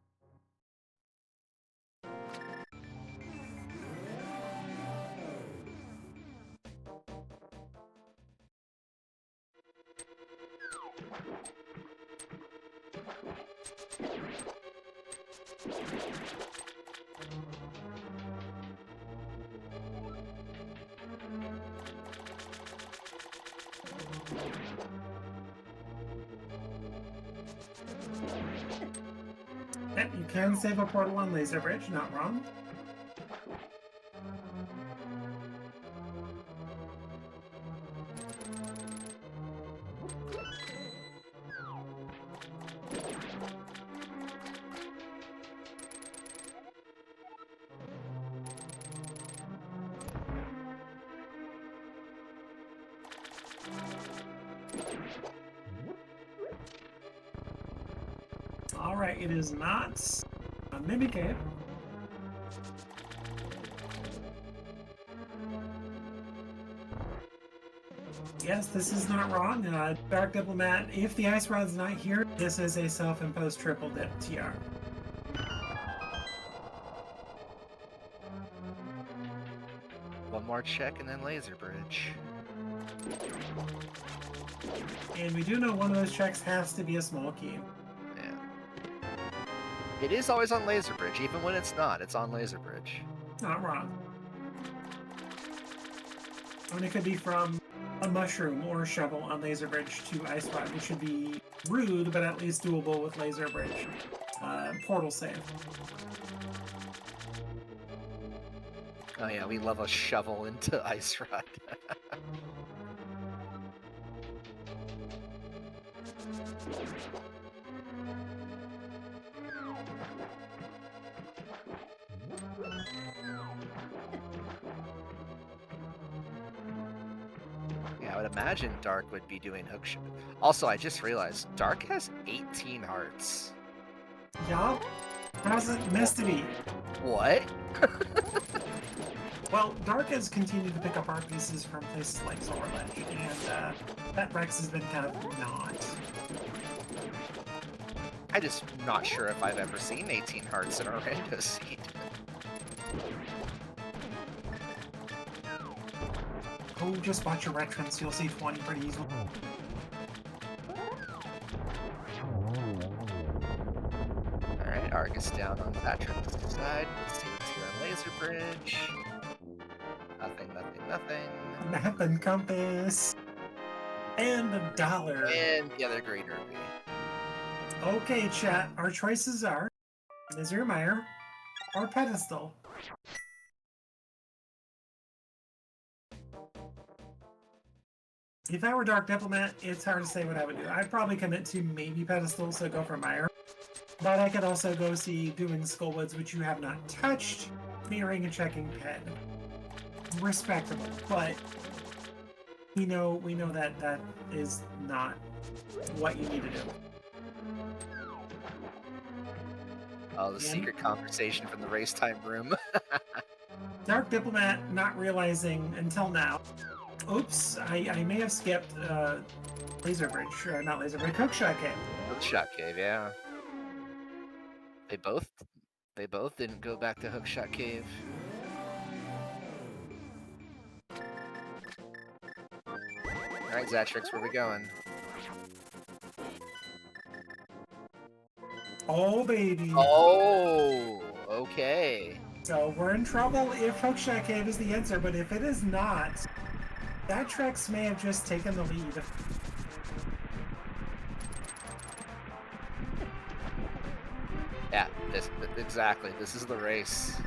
Yep, you can save a portal on Laser Bridge, not wrong. Alright, it is not a Mimic Cave. Yes, this is not wrong. Dark Diplomat, if the Ice Rod's not here, this is a self-imposed triple dip TR. One more check and then laser bridge. And we do know one of those checks has to be a small cube. Yeah. It is always on laser bridge, even when it's not. It's on laser bridge. Not wrong. And it could be from a mushroom or a shovel on laser bridge to ice rod, which should be rude, but at least doable with laser bridge. Portal save. Oh yeah, we love a shovel into ice rod. Yeah, I would imagine Dark would be doing hook shot. Also, I just realized Dark has 18 hearts. Yup. Hasn't missed a beat. What? Well, Dark has continued to pick up art pieces from places like Zorledge, and that Rex has been kind of not. I'm just not sure if I've ever seen 18 hearts in a rando seed. Oh, just watch your retrans, you'll see 20 pretty easily. Alright, Argus down on Zatrex side. Let's see what's here on Laser Bridge. Nothing, nothing, nothing. Map and compass. And $1. And the other green rupee. Okay, chat, our choices are Misermeyer or Pedestal. If I were Dark Diplomat, it's hard to say what I would do. I'd probably commit to maybe Pedestal, so go for Meyer. But I could also go see doing Skullwoods, which you have not touched, mirroring and checking Ped. Respectable, but we know that that is not what you need to do. Oh, the secret conversation from the race time room. Dark Diplomat not realizing until now. Oops, I may have skipped Laser Bridge, or not Laser Bridge, Hookshot Cave. Hookshot Cave, yeah. They both didn't go back to Hookshot Cave. Alright, Zatrex, where we going? Oh, baby. Oh, okay. So we're in trouble if Hookshot Cave is the answer, but if it is not, Zatrex may have just taken the lead. Yeah, exactly. This is the race.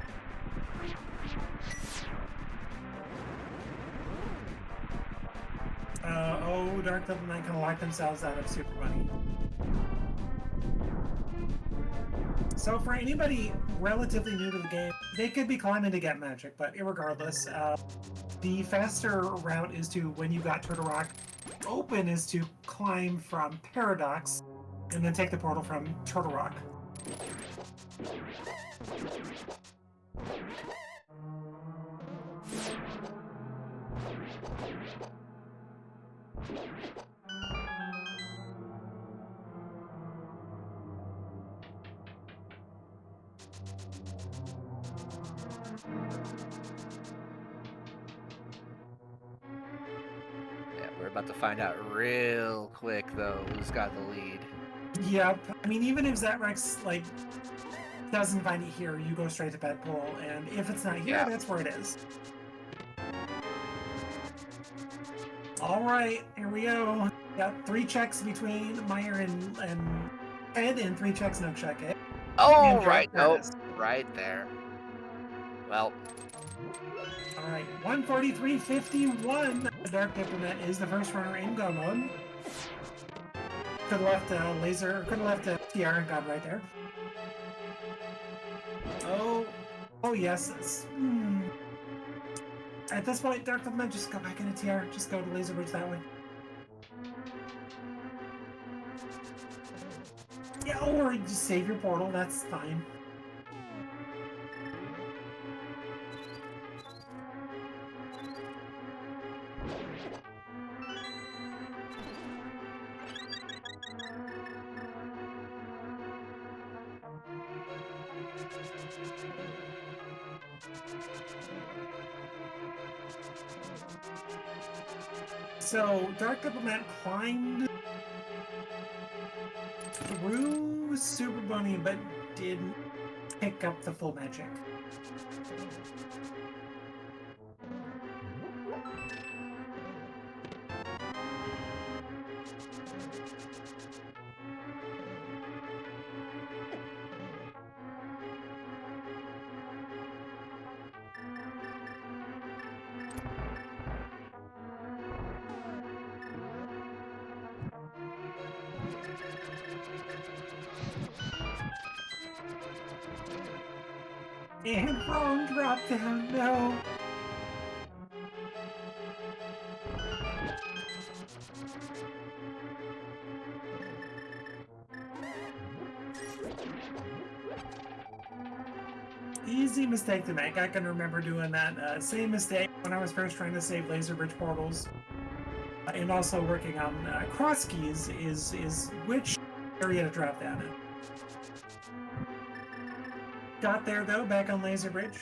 Oh, Dark Diplomat can lock themselves out of Super Money. So for anybody relatively new to the game, they could be climbing to get magic, but irregardless, the faster route is to, when you got Turtle Rock, open is to climb from Paradox, and then take the portal from Turtle Rock. Yeah, we're about to find out real quick, though, who's got the lead. Yep. I mean, even if Zatrex, like, doesn't find it here, you go straight to Pet Pool, and if it's not here, that's where it is. Alright, here we go. Got 3 checks between Meyer and Ed, and 3 checks in Hookshot Cave. Oh, right. Nope. Right there. Well. Alright, 143.51. Dark Diplomat is the first runner in go mode. Could have left laser, could have left a TR and got right there. Oh yes. At this point, Dark Diplomat, just go back into TR. Just go to Laser Bridge that way. Yeah, or just save your portal. That's fine. So Dark Diplomat climbed through Super Bunny, but didn't pick up the full magic. And wrong drop down, no. Easy mistake to make. I can remember doing that same mistake when I was first trying to save laser bridge portals. And also working on cross keys is which area to drop down in. Got there though, back on laser bridge.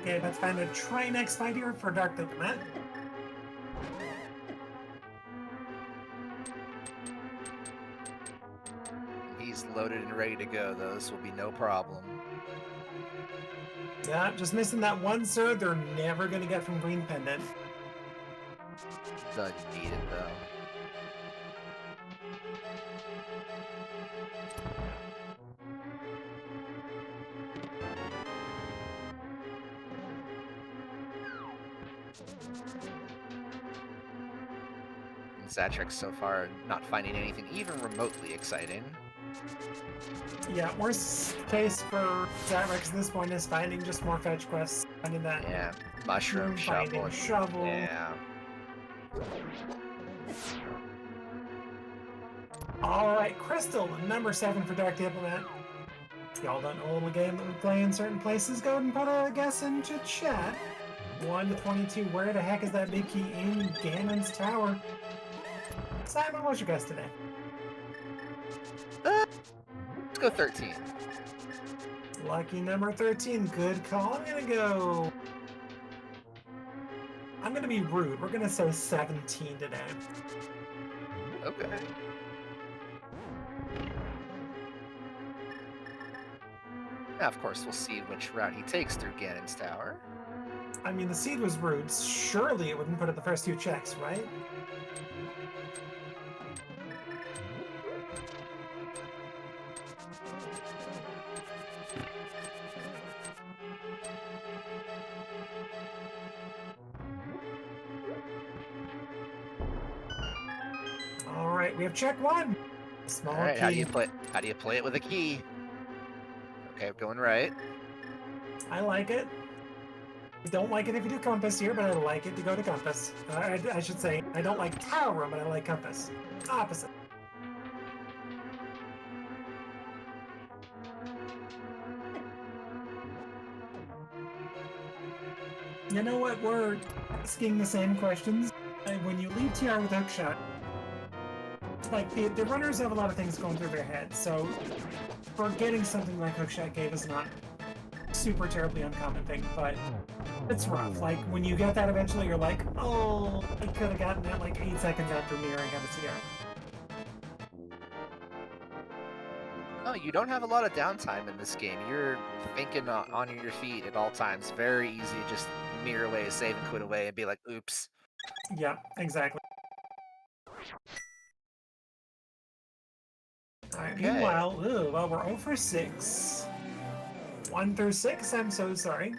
Okay, let's find a try next fight here for Dark Diplomat. He's loaded and ready to go, though. This will be no problem. Yeah, just missing that one sir they're never gonna get from Green Pendant. Doesn't need it, though. Zatrex so far not finding anything even remotely exciting. Yeah, worst case for Zatrex at this point is finding just more fetch quests. Finding that. Yeah, mushroom shovel. Shovel. Yeah. Alright, Crystal, number 7 for Dark Diplomat. Y'all don't know the game that we play in certain places? Go ahead and put a guess into chat. 1 to 22, where the heck is that big key in Ganon's tower? Simon, what's your guess today? Let's go 13. Lucky number 13, good call. I'm gonna be rude. We're gonna say 17 today. Okay. Now, of course, we'll see which route he takes through Ganon's tower. I mean, the seed was rude. Surely it wouldn't put it the first 2 checks, right? Alright, we have check 1. Small All right, key. how do you play it with a key? Okay, going right. I like it. I don't like it if you do compass here, but I like it to go to compass. I should say, I don't like tower, but I like compass. Opposite. You know what? We're asking the same questions. When you leave TR with hookshot, like the runners have a lot of things going through their head, so forgetting something like hookshot gave is not super terribly uncommon thing, but it's rough. Like when you get that eventually, you're like, oh, I could have gotten that like 8 seconds after mirroring out a TR. Oh, you don't have a lot of downtime in this game. You're thinking on your feet at all times. Very easy to just mirror away, save and quit away, and be like, oops. Yeah, exactly. Alright, Okay. meanwhile, well, we're 0 for 6. 1 through 6, I'm so sorry.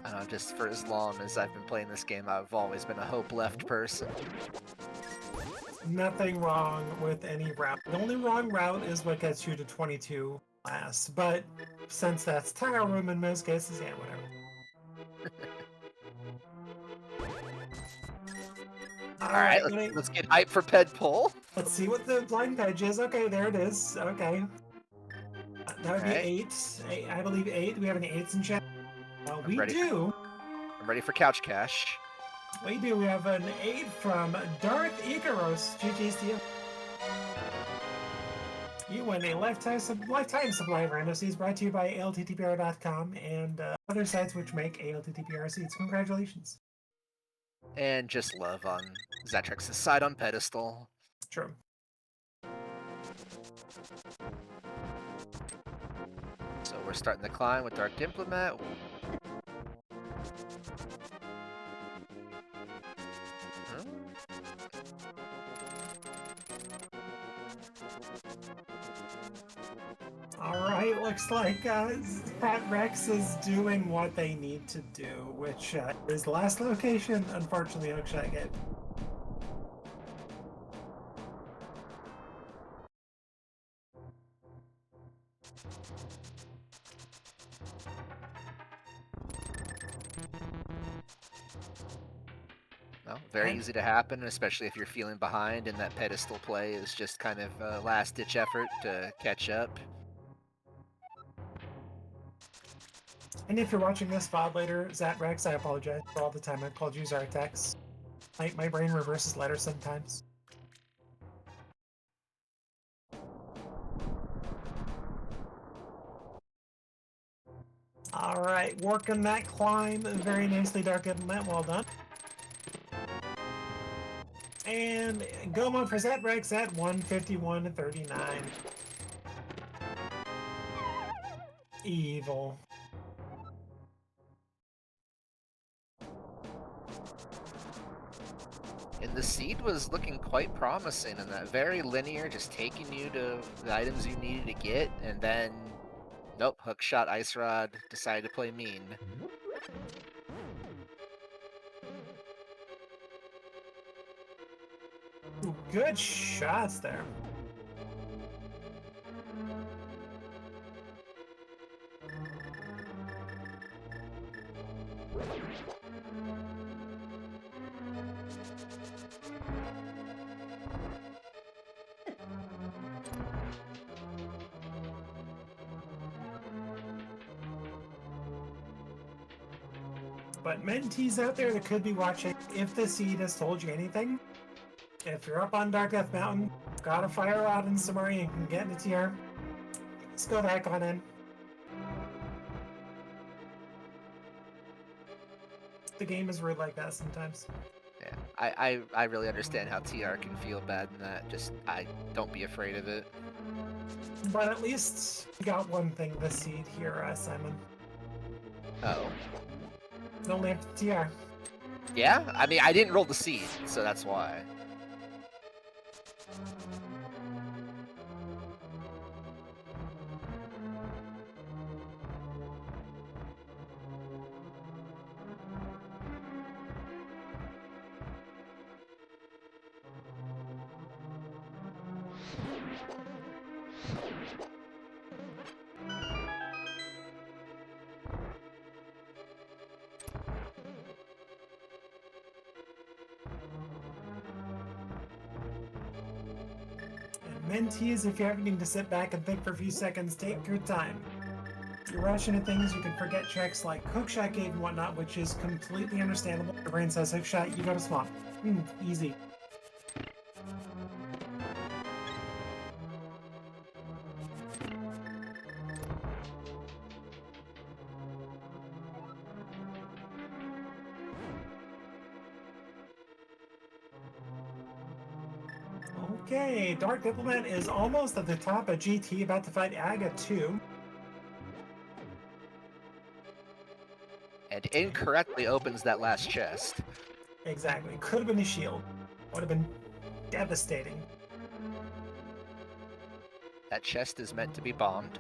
I don't know, just for as long as I've been playing this game, I've always been a hope left person. Nothing wrong with any route. The only wrong route is what gets you to 22 last. But since that's tile room in most cases, yeah, whatever. All right, let's get hype for Ped Pull. Let's see what the blind page is. Okay, there it is. Okay. That would be 8. I believe 8. We have any 8s in chat? We do. I'm ready for Couch Cash. We do. We have an 8 from Darth Icaros. GG's to you. You win a lifetime supply of random seeds brought to you by ALTTPR.com and other sites which make ALTTPR seeds. Congratulations. And just love on Zatrex's side on pedestal. True. So we're starting the climb with DarkDiplomat. Alright, looks like Pat Rex is doing what they need to do, which is the last location, unfortunately, Hookshot gave. Well, very easy to happen, especially if you're feeling behind, and that pedestal play is just kind of a last-ditch effort to catch up. And if you're watching this VOD later, Zatrex, I apologize for all the time I've called you Zartex. My brain reverses letters sometimes. Alright, working that climb very nicely, DarkDiplomat, well done. And Gomon for Zatrex at 151.39. Evil. And the seed was looking quite promising, and that very linear, just taking you to the items you needed to get, and then, nope, Hookshot Ice Rod decided to play mean. Ooh, good shots there. But mentees out there that could be watching, if the seed has told you anything, if you're up on Dark Death Mountain, got a fire rod in Samari and can get into TR, let's go the heck on in. The game is rude like that sometimes. Yeah, I really understand how TR can feel bad in that. Just, don't be afraid of it. But at least we got one thing this seed here, Simon. Uh-oh. Only have TR. Yeah? I mean, I didn't roll the seed, so that's why. Mentees, if you're having to sit back and think for a few seconds, take your time. You're rushing at things, you can forget checks like Hookshot gave and whatnot, which is completely understandable. Your brain says, Hookshot, you go to swamp. Easy. Okay, DarkDiplomat is almost at the top of GT, about to fight Aga 2. And incorrectly opens that last chest. Exactly. Could have been a shield. Would have been devastating. That chest is meant to be bombed.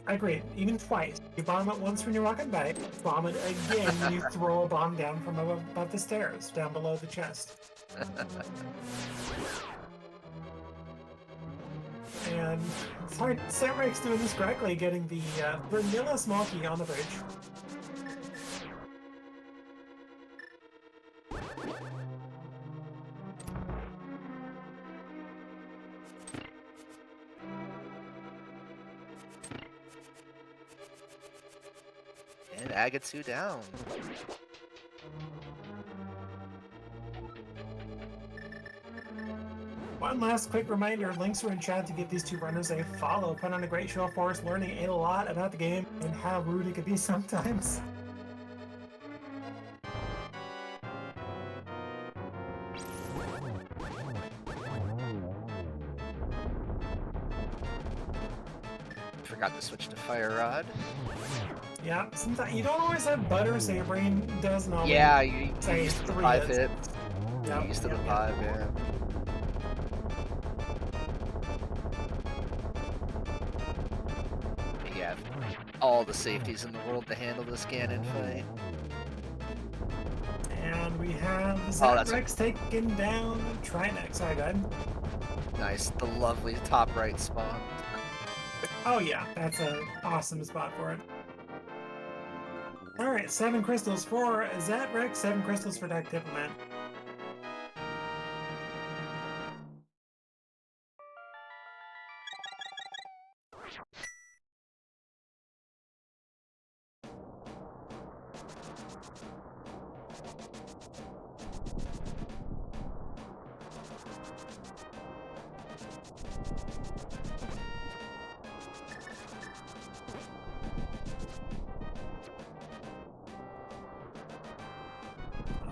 I agree. Even twice. You bomb it once when you're walking by, bomb it again when you throw a bomb down from above the stairs, down below the chest. And sorry, Samurais doing this correctly, getting the vanilla smoky on the bridge. And Agatsu down. One last quick reminder, links are in chat to give these two runners a follow. Put on a great show for us, learning a lot about the game and how rude it can be sometimes. Forgot to switch to Fire Rod. Yeah, sometimes you don't always have butter, so your brain doesn't always. Yeah, you say used to the 3 5 hits. hits. Yep, You used to the yep. 5, yeah. You have all the safeties in the world to handle this Ganon fight. And we have Oh, that's Zatrex taking down Trinex. Sorry, go ahead. Nice, the lovely top right spawn. Oh yeah, that's an awesome spot for it. Alright, 7 crystals for Zatrex, 7 crystals for DarkDiplomat.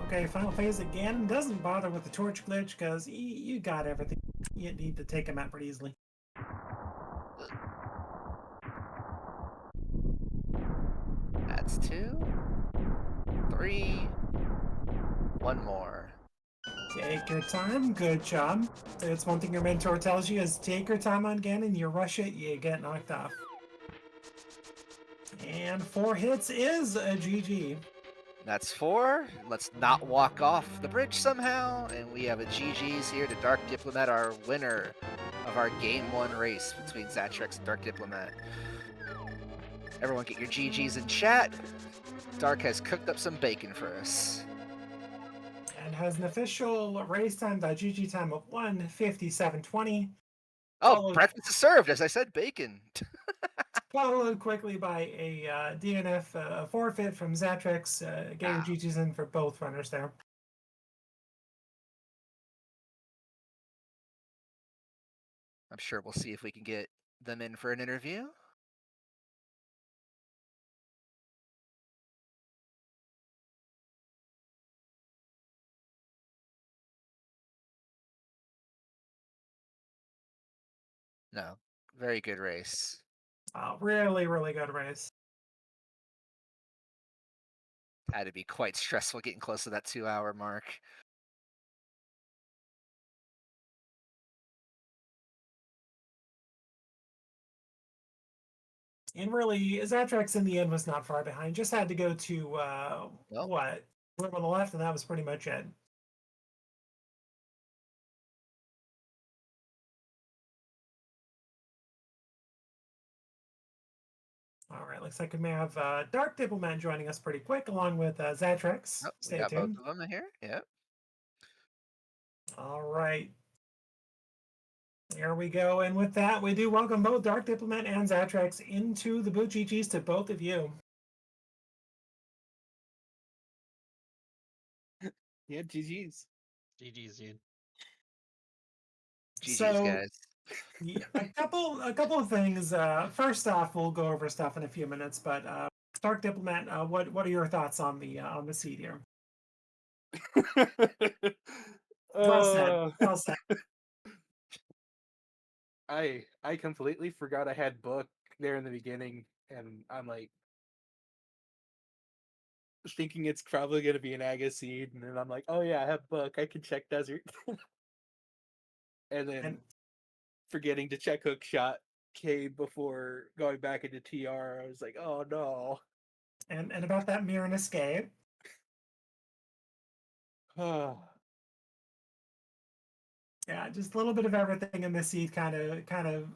Okay, final phase again. Doesn't bother with the torch glitch because you got everything. You need to take him out pretty easily. That's 2, 3, 1 more. Take your time. Good job. It's one thing your mentor tells you is take your time on Ganon. You rush it, you get knocked off. And 4 hits is a GG. That's 4. Let's not walk off the bridge somehow. And we have a GG's here to Dark Diplomat, our winner of our Game 1 race between Zatrex and Dark Diplomat. Everyone get your GG's in chat. Dark has cooked up some bacon for us. And has an official race time by GG time of 1:57:20. Oh, breakfast is served, as I said, bacon. Followed quickly by a DNF forfeit from Zatrex. Get your GG's in for both runners there. I'm sure we'll see if we can get them in for an interview. No, very good race. Really, really good race. Had to be quite stressful getting close to that 2-hour mark. And really, Zatrex in the end was not far behind. Just had to go to what? Room on the left, and that was pretty much it. All right, looks like we may have Dark Diplomat joining us pretty quick, along with Zatrex. Oh, we Stay got tuned. both of them here. Yep. All right. There we go. And with that, we do welcome both Dark Diplomat and Zatrex into the booth. GG's to both of you. Yeah, GG's. GG's, dude. GG's, So, guys. yeah, a couple of things. First off, we'll go over stuff in a few minutes. But Dark Diplomat, what are your thoughts on the seed here? Well said. Well said. I completely forgot I had book there in the beginning, and I'm like thinking it's probably gonna be an Aga seed, and then I'm like, oh yeah, I have book. I can check desert, and then forgetting to check hook shot. came before going back into TR. I was like, oh no. And about that mirror and escape. Yeah, just a little bit of everything in the seed kind of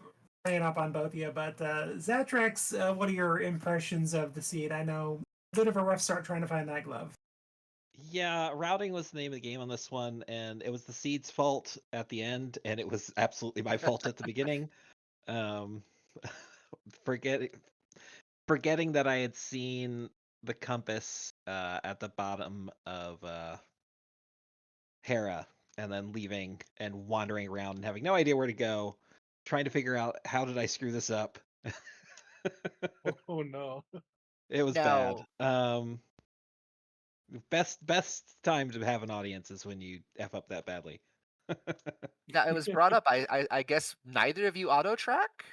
ran up on both of you. But Zatrex, what are your impressions of the seed? I know a bit of a rough start trying to find that glove. Yeah, routing was the name of the game on this one, and it was the seed's fault at the end, and it was absolutely my fault at the beginning. Um, forgetting that I had seen the compass at the bottom of Hera, and then leaving and wandering around and having no idea where to go, trying to figure out how did I screw this up. Oh no. It was Now, bad. Best time to have an audience is when you F up that badly. now it was brought up. I guess neither of you auto track.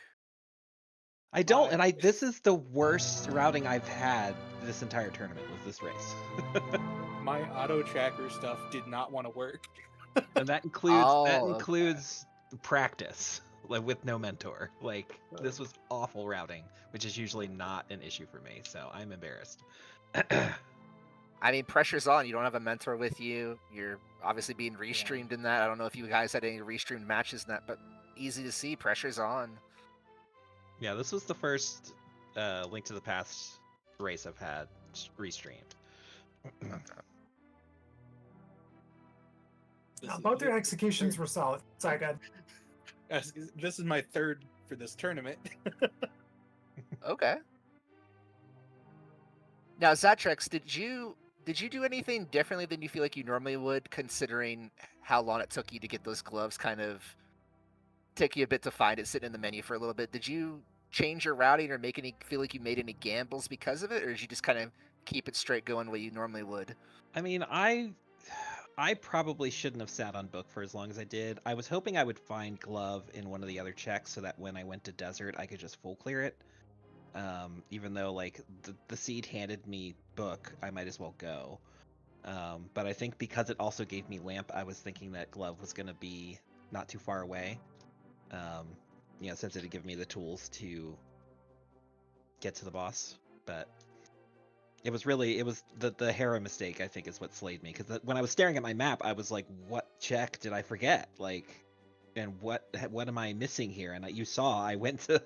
I don't, and this is the worst routing I've had this entire tournament was this race. My auto tracker stuff did not want to work. And that includes Okay. practice, like with no mentor. Like this was awful routing, which is usually not an issue for me, so I'm embarrassed. I mean, pressure's on. You don't have a mentor with you. You're obviously being restreamed in that. I don't know if you guys had any restreamed matches in that, but easy to see. Pressure's on. Yeah, this was the first Link to the Past race I've had restreamed. Both your executions were solid. Sorry, good. This is my third for this tournament. Okay. Now, Zatrex, did you do anything differently than you feel like you normally would, considering how long it took you to get those gloves? Kind of take you a bit to find it sitting in the menu for a little bit. Did you change your routing or feel like you made any gambles because of it, or did you just kind of keep it straight going the way you normally would? I mean, I probably shouldn't have sat on book for as long as I did. I was hoping I would find glove in one of the other checks so that when I went to desert, I could just full clear it. Even though like the seed handed me book, I might as well go. But I think because it also gave me lamp, I was thinking that glove was going to be not too far away. Since it had given me the tools to get to the boss. But it was the Hera mistake, I think, is what slayed me. Because when I was staring at my map, I was like, what check did I forget? Like, and what am I missing here? And you saw I went to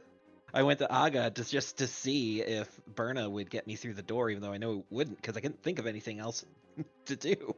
Aga just to see if Berna would get me through the door, even though I know it wouldn't, because I couldn't think of anything else to do.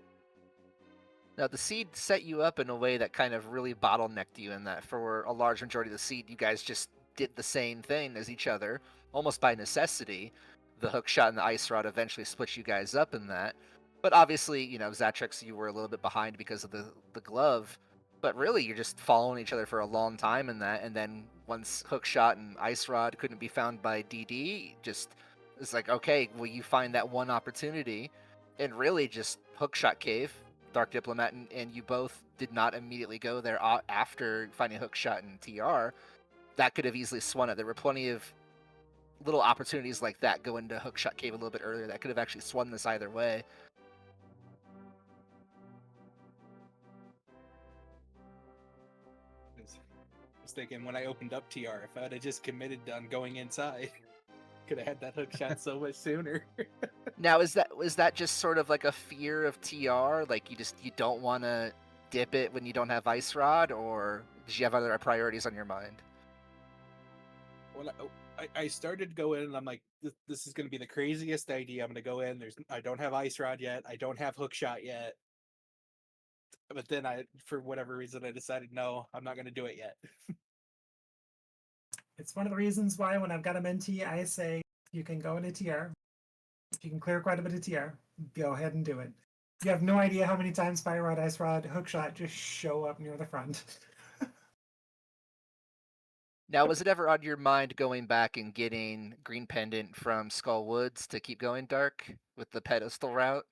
Now, the seed set you up in a way that kind of really bottlenecked you in that for a large majority of the seed, you guys just did the same thing as each other, almost by necessity. The hook shot and the ice rod eventually split you guys up in that. But obviously, Zatrex, you were a little bit behind because of the glove. But really, you're just following each other for a long time in that. And then once hook shot and ice rod couldn't be found by DD, it's like, okay, will you find that one opportunity? And really just hook shot cave, Dark Diplomat, and you both did not immediately go there after finding hookshot and TR. That could have easily swung it. There were plenty of little opportunities like that go into hookshot cave a little bit earlier that could have actually swung this either way. I was thinking when I opened up TR, if I'd have just committed on going inside, could have had that hook shot so much sooner. Now, is that just sort of like a fear of TR? Like you don't want to dip it when you don't have ice rod, or did you have other priorities on your mind? Well, I started going and I'm like, this is going to be the craziest idea. I'm going to go in. I don't have ice rod yet. I don't have hook shot yet. But then for whatever reason, I decided, no, I'm not going to do it yet. It's one of the reasons why when I've got a mentee, I say you can go into TR. If you can clear quite a bit of TR, go ahead and do it. You have no idea how many times Fire Rod, Ice Rod, Hookshot just show up near the front. Now, was it ever on your mind going back and getting Green Pendant from Skull Woods to keep going Dark with the pedestal route?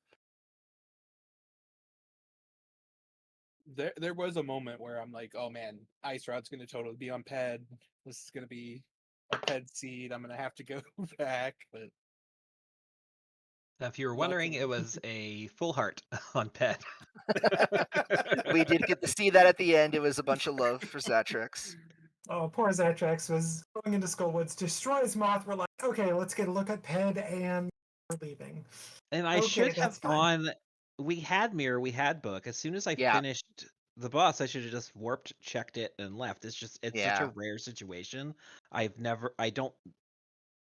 There was a moment where I'm like, oh man, ice rod's going to totally be on ped. This is going to be a ped seed. I'm going to have to go back. But Now, if you were wondering, it was a full heart on ped. We did get to see that at the end. It was a bunch of love for Zatrex. Oh, poor Zatrex was going into Skullwoods, destroys Moth. We're like, okay, let's get a look at Ped, and we're leaving. And I Okay, should that's have fine. gone. We had mirror, we had book. As soon as I Yeah. finished the boss, I should have just warped, checked it, and left. It's such a Yeah. rare situation. I don't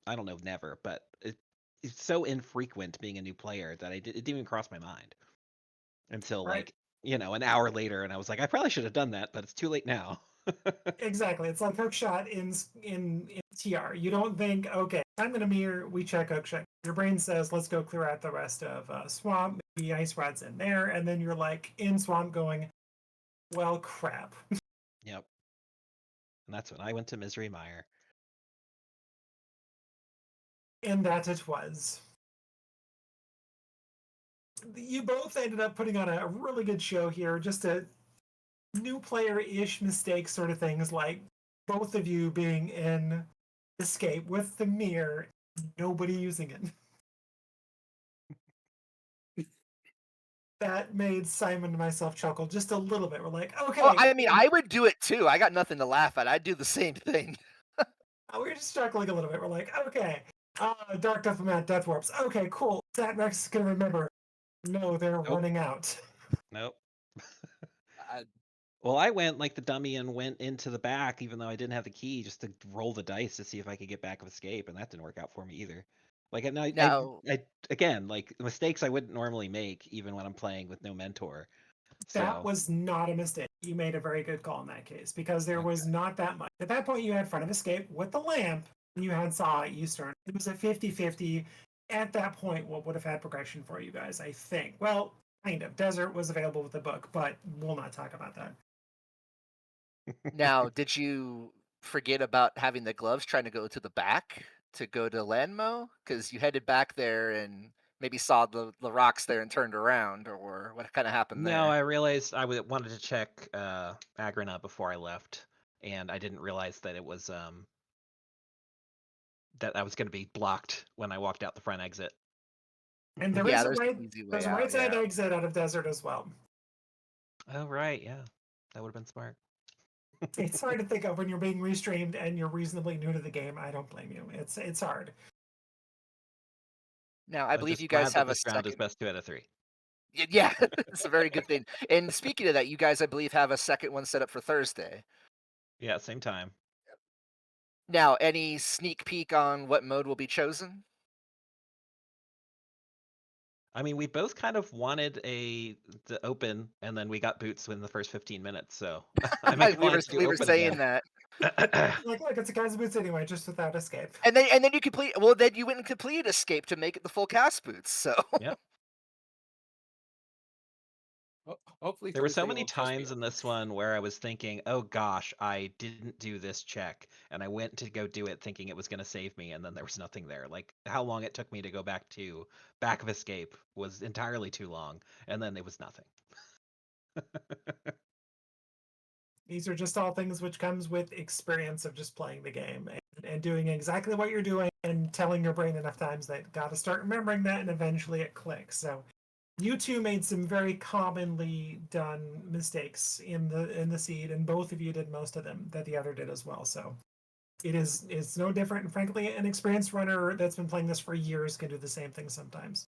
know, never, but it's so infrequent being a new player that it didn't even cross my mind until Right. like, an hour later, and I was like, I probably should have done that, but it's too late now. Exactly. It's like hookshot in TR. You don't think, okay, I'm gonna mirror, we check hookshot. Your brain says, let's go clear out the rest of swamp, maybe ice rod's in there, and then you're like in swamp going, well, crap. Yep. And that's when I went to Misery Mire. And that it was. You both ended up putting on a really good show here, just a new player-ish mistake sort of things, like both of you being in escape with the mirror, nobody using it. That made Simon and myself chuckle just a little bit. We're like, okay. Well, I mean, I would do it too. I got nothing to laugh at. I'd do the same thing. We're just chuckling a little bit. We're like, okay, DarkDiplomat Death Warps. Okay, cool. Zatrex is gonna remember. No, they're running out. Nope. I, Well, I went like the dummy and went into the back, even though I didn't have the key, just to roll the dice to see if I could get back of escape, and that didn't work out for me either. Like, and Now, I again, like mistakes I wouldn't normally make, even when I'm playing with no mentor. That So was not a mistake. You made a very good call in that case because there was okay. not that much. At that point, you had Front of Escape with the lamp, and you had Saw Eastern. It was a 50-50. At that point, what would have had progression for you guys, I think? Well, kind of. Desert was available with the book, but we'll not talk about that. now, did you forget about having the gloves trying to go to the back to go to Landmo? Because you headed back there and maybe saw the rocks there and turned around, or what kind of happened No, there? I realized wanted to check Agrina before I left, and I didn't realize that it was that I was going to be blocked when I walked out the front exit. And there Yeah, is a there's right, an easy way there's a out. right side Yeah. exit out of Desert as well. Oh right, yeah, that would have been smart. It's hard to think of when you're being restreamed and you're reasonably new to the game. I don't blame you. It's hard. Now, I I'm believe just you guys glad that have a this round is second. best 2 out of 3. Yeah, it's a very good thing. And speaking of that, you guys, I believe, have a second one set up for Thursday. Yeah, same time. Now, any sneak peek on what mode will be chosen? I mean, we both kind of wanted the open, and then we got boots within the first 15 minutes. So I'm inclined to do we were open saying again. that. Like, look, it's a guy's boots anyway, just without escape. And then you complete. Well, then you went and completed Escape to make it the full cast boots. So Yep. hopefully There were so Thursday many will just be times in this one where I was thinking, oh gosh, I didn't do this check. And I went to go do it thinking it was going to save me. And then there was nothing there. Like how long it took me to go back to back of escape was entirely too long. And then it was nothing. These are just all things which comes with experience of just playing the game and doing exactly what you're doing and telling your brain enough times that got to start remembering that and eventually it clicks. So you two made some very commonly done mistakes in the seed, and both of you did most of them that the other did as well. So it's no different. And frankly, an experienced runner that's been playing this for years can do the same thing sometimes.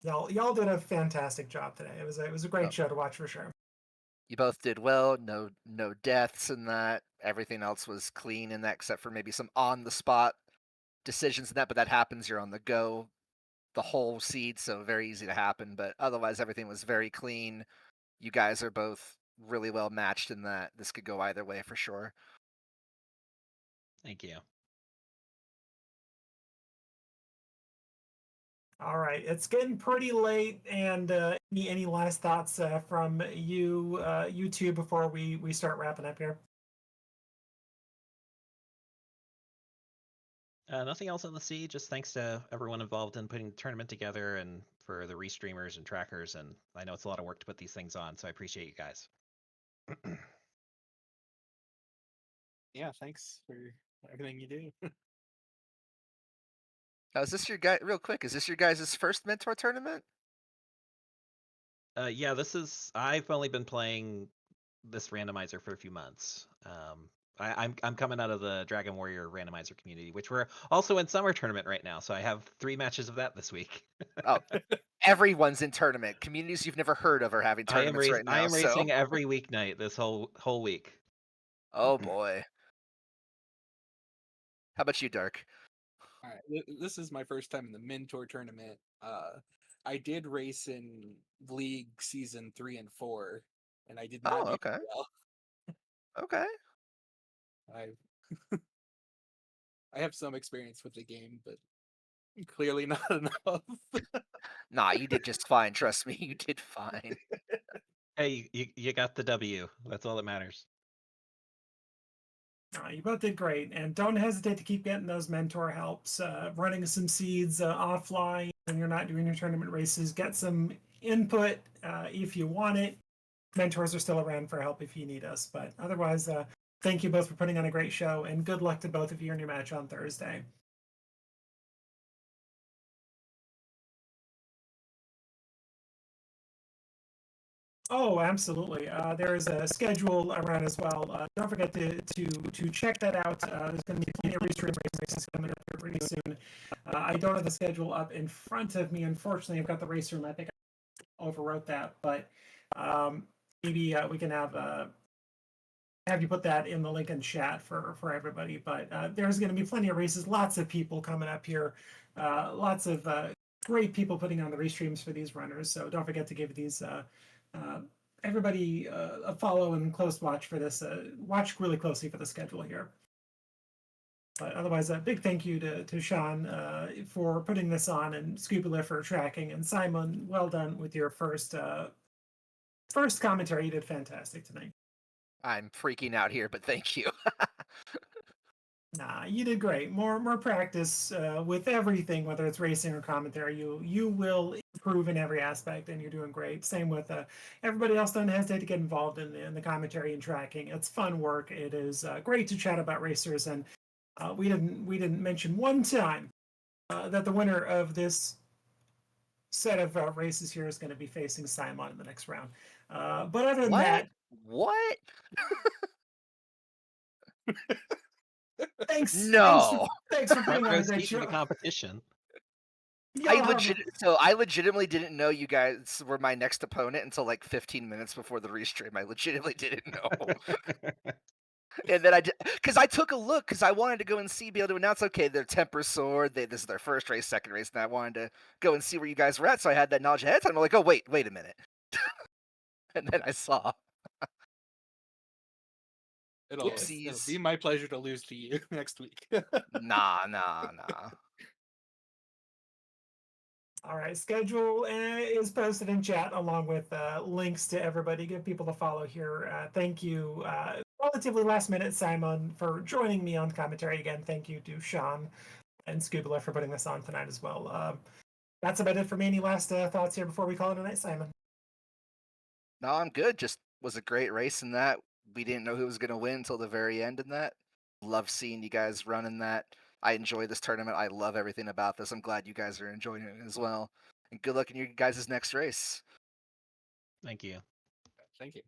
Y'all did a fantastic job today. It was a great show to watch for sure. you both did well. No deaths in that. Everything else was clean in that, except for maybe some on the spot decisions in that. But that happens. You're on the go the whole seed, so very easy to happen. But otherwise, everything was very clean. You guys are both really well matched in that. This could go either way for sure. Thank you. All right, it's getting pretty late, and any last thoughts from you two before we start wrapping up here? Nothing else on the seed. Just thanks to everyone involved in putting the tournament together and for the restreamers and trackers. And I know it's a lot of work to put these things on, so I appreciate you guys. yeah. Thanks for everything you do. Now, is this your guy? Real quick, is this your guys' first mentor tournament? Yeah, I've only been playing this randomizer for a few months. I'm coming out of the Dragon Warrior randomizer community, which we're also in summer tournament right now. So I have 3 matches of that this week. Oh, everyone's in tournament. Communities you've never heard of are having tournaments right now. I am so, racing every weeknight this whole week. oh boy. How about you, Dark? All right, this is my first time in the Mentor tournament. I did race in League Season 3 and 4, and I did not Oh, do okay. well. Okay. I I have some experience with the game, but clearly not enough. Nah, you did just fine. Trust me, you did fine. Hey, you got the W. That's all that matters. You both did great, and don't hesitate to keep getting those mentor helps. Running some seeds offline when you're not doing your tournament races. Get some input if you want it. Mentors are still around for help if you need us. But otherwise, thank you both for putting on a great show, and good luck to both of you in your match on Thursday. Oh, absolutely. There is a schedule around as well. Don't forget to check that out. There's going to be plenty of restream races coming up here pretty soon. I don't have the schedule up in front of me. Unfortunately, I've got the race room. I think I overwrote that, but maybe we can have you put that in the link in chat for everybody. But there's going to be plenty of races. Lots of people coming up here. Lots of great people putting on the restreams for these runners. So don't forget to give these. Everybody a follow and close watch for this. Watch really closely for the schedule here. But otherwise, a big thank you to Sean for putting this on, and Scoopula for tracking, and Simon, well done with your first commentary. You did fantastic tonight. I'm freaking out here, but thank you. Nah, you did great. More practice with everything, whether it's racing or commentary. You will improve in every aspect, and you're doing great. Same with everybody else. Don't hesitate to get involved in the commentary and tracking. It's fun work. It is great to chat about racers, and we didn't mention one time that the winner of this set of races here is going to be facing Simon in the next round. But other than that, What? thanks. No. Thanks for Front putting on row a great seat to show. the competition. I legitimately didn't know you guys were my next opponent until like 15 minutes before the restream. I legitimately didn't know. And then because I took a look because I wanted to go and see, be able to announce, okay, they're Temper Sword, this is their first race, second race, and I wanted to go and see where you guys were at, so I had that knowledge ahead of time. I'm like, oh, wait a minute. And then I saw. It'll Whoopsies. be my pleasure to lose to you next week. Nah. All right, schedule is posted in chat along with links to everybody. Give people to follow here. Thank you, relatively last minute, Simon, for joining me on commentary again. Thank you to Sean and Scoobler for putting this on tonight as well. That's about it for me. Any last thoughts here before we call it a night, Simon? No, I'm good. Just was a great race in that. We didn't know who was going to win until the very end in that. Love seeing you guys running that. I enjoy this tournament. I love everything about this. I'm glad you guys are enjoying it as well. And good luck in your guys' next race. Thank you. Thank you.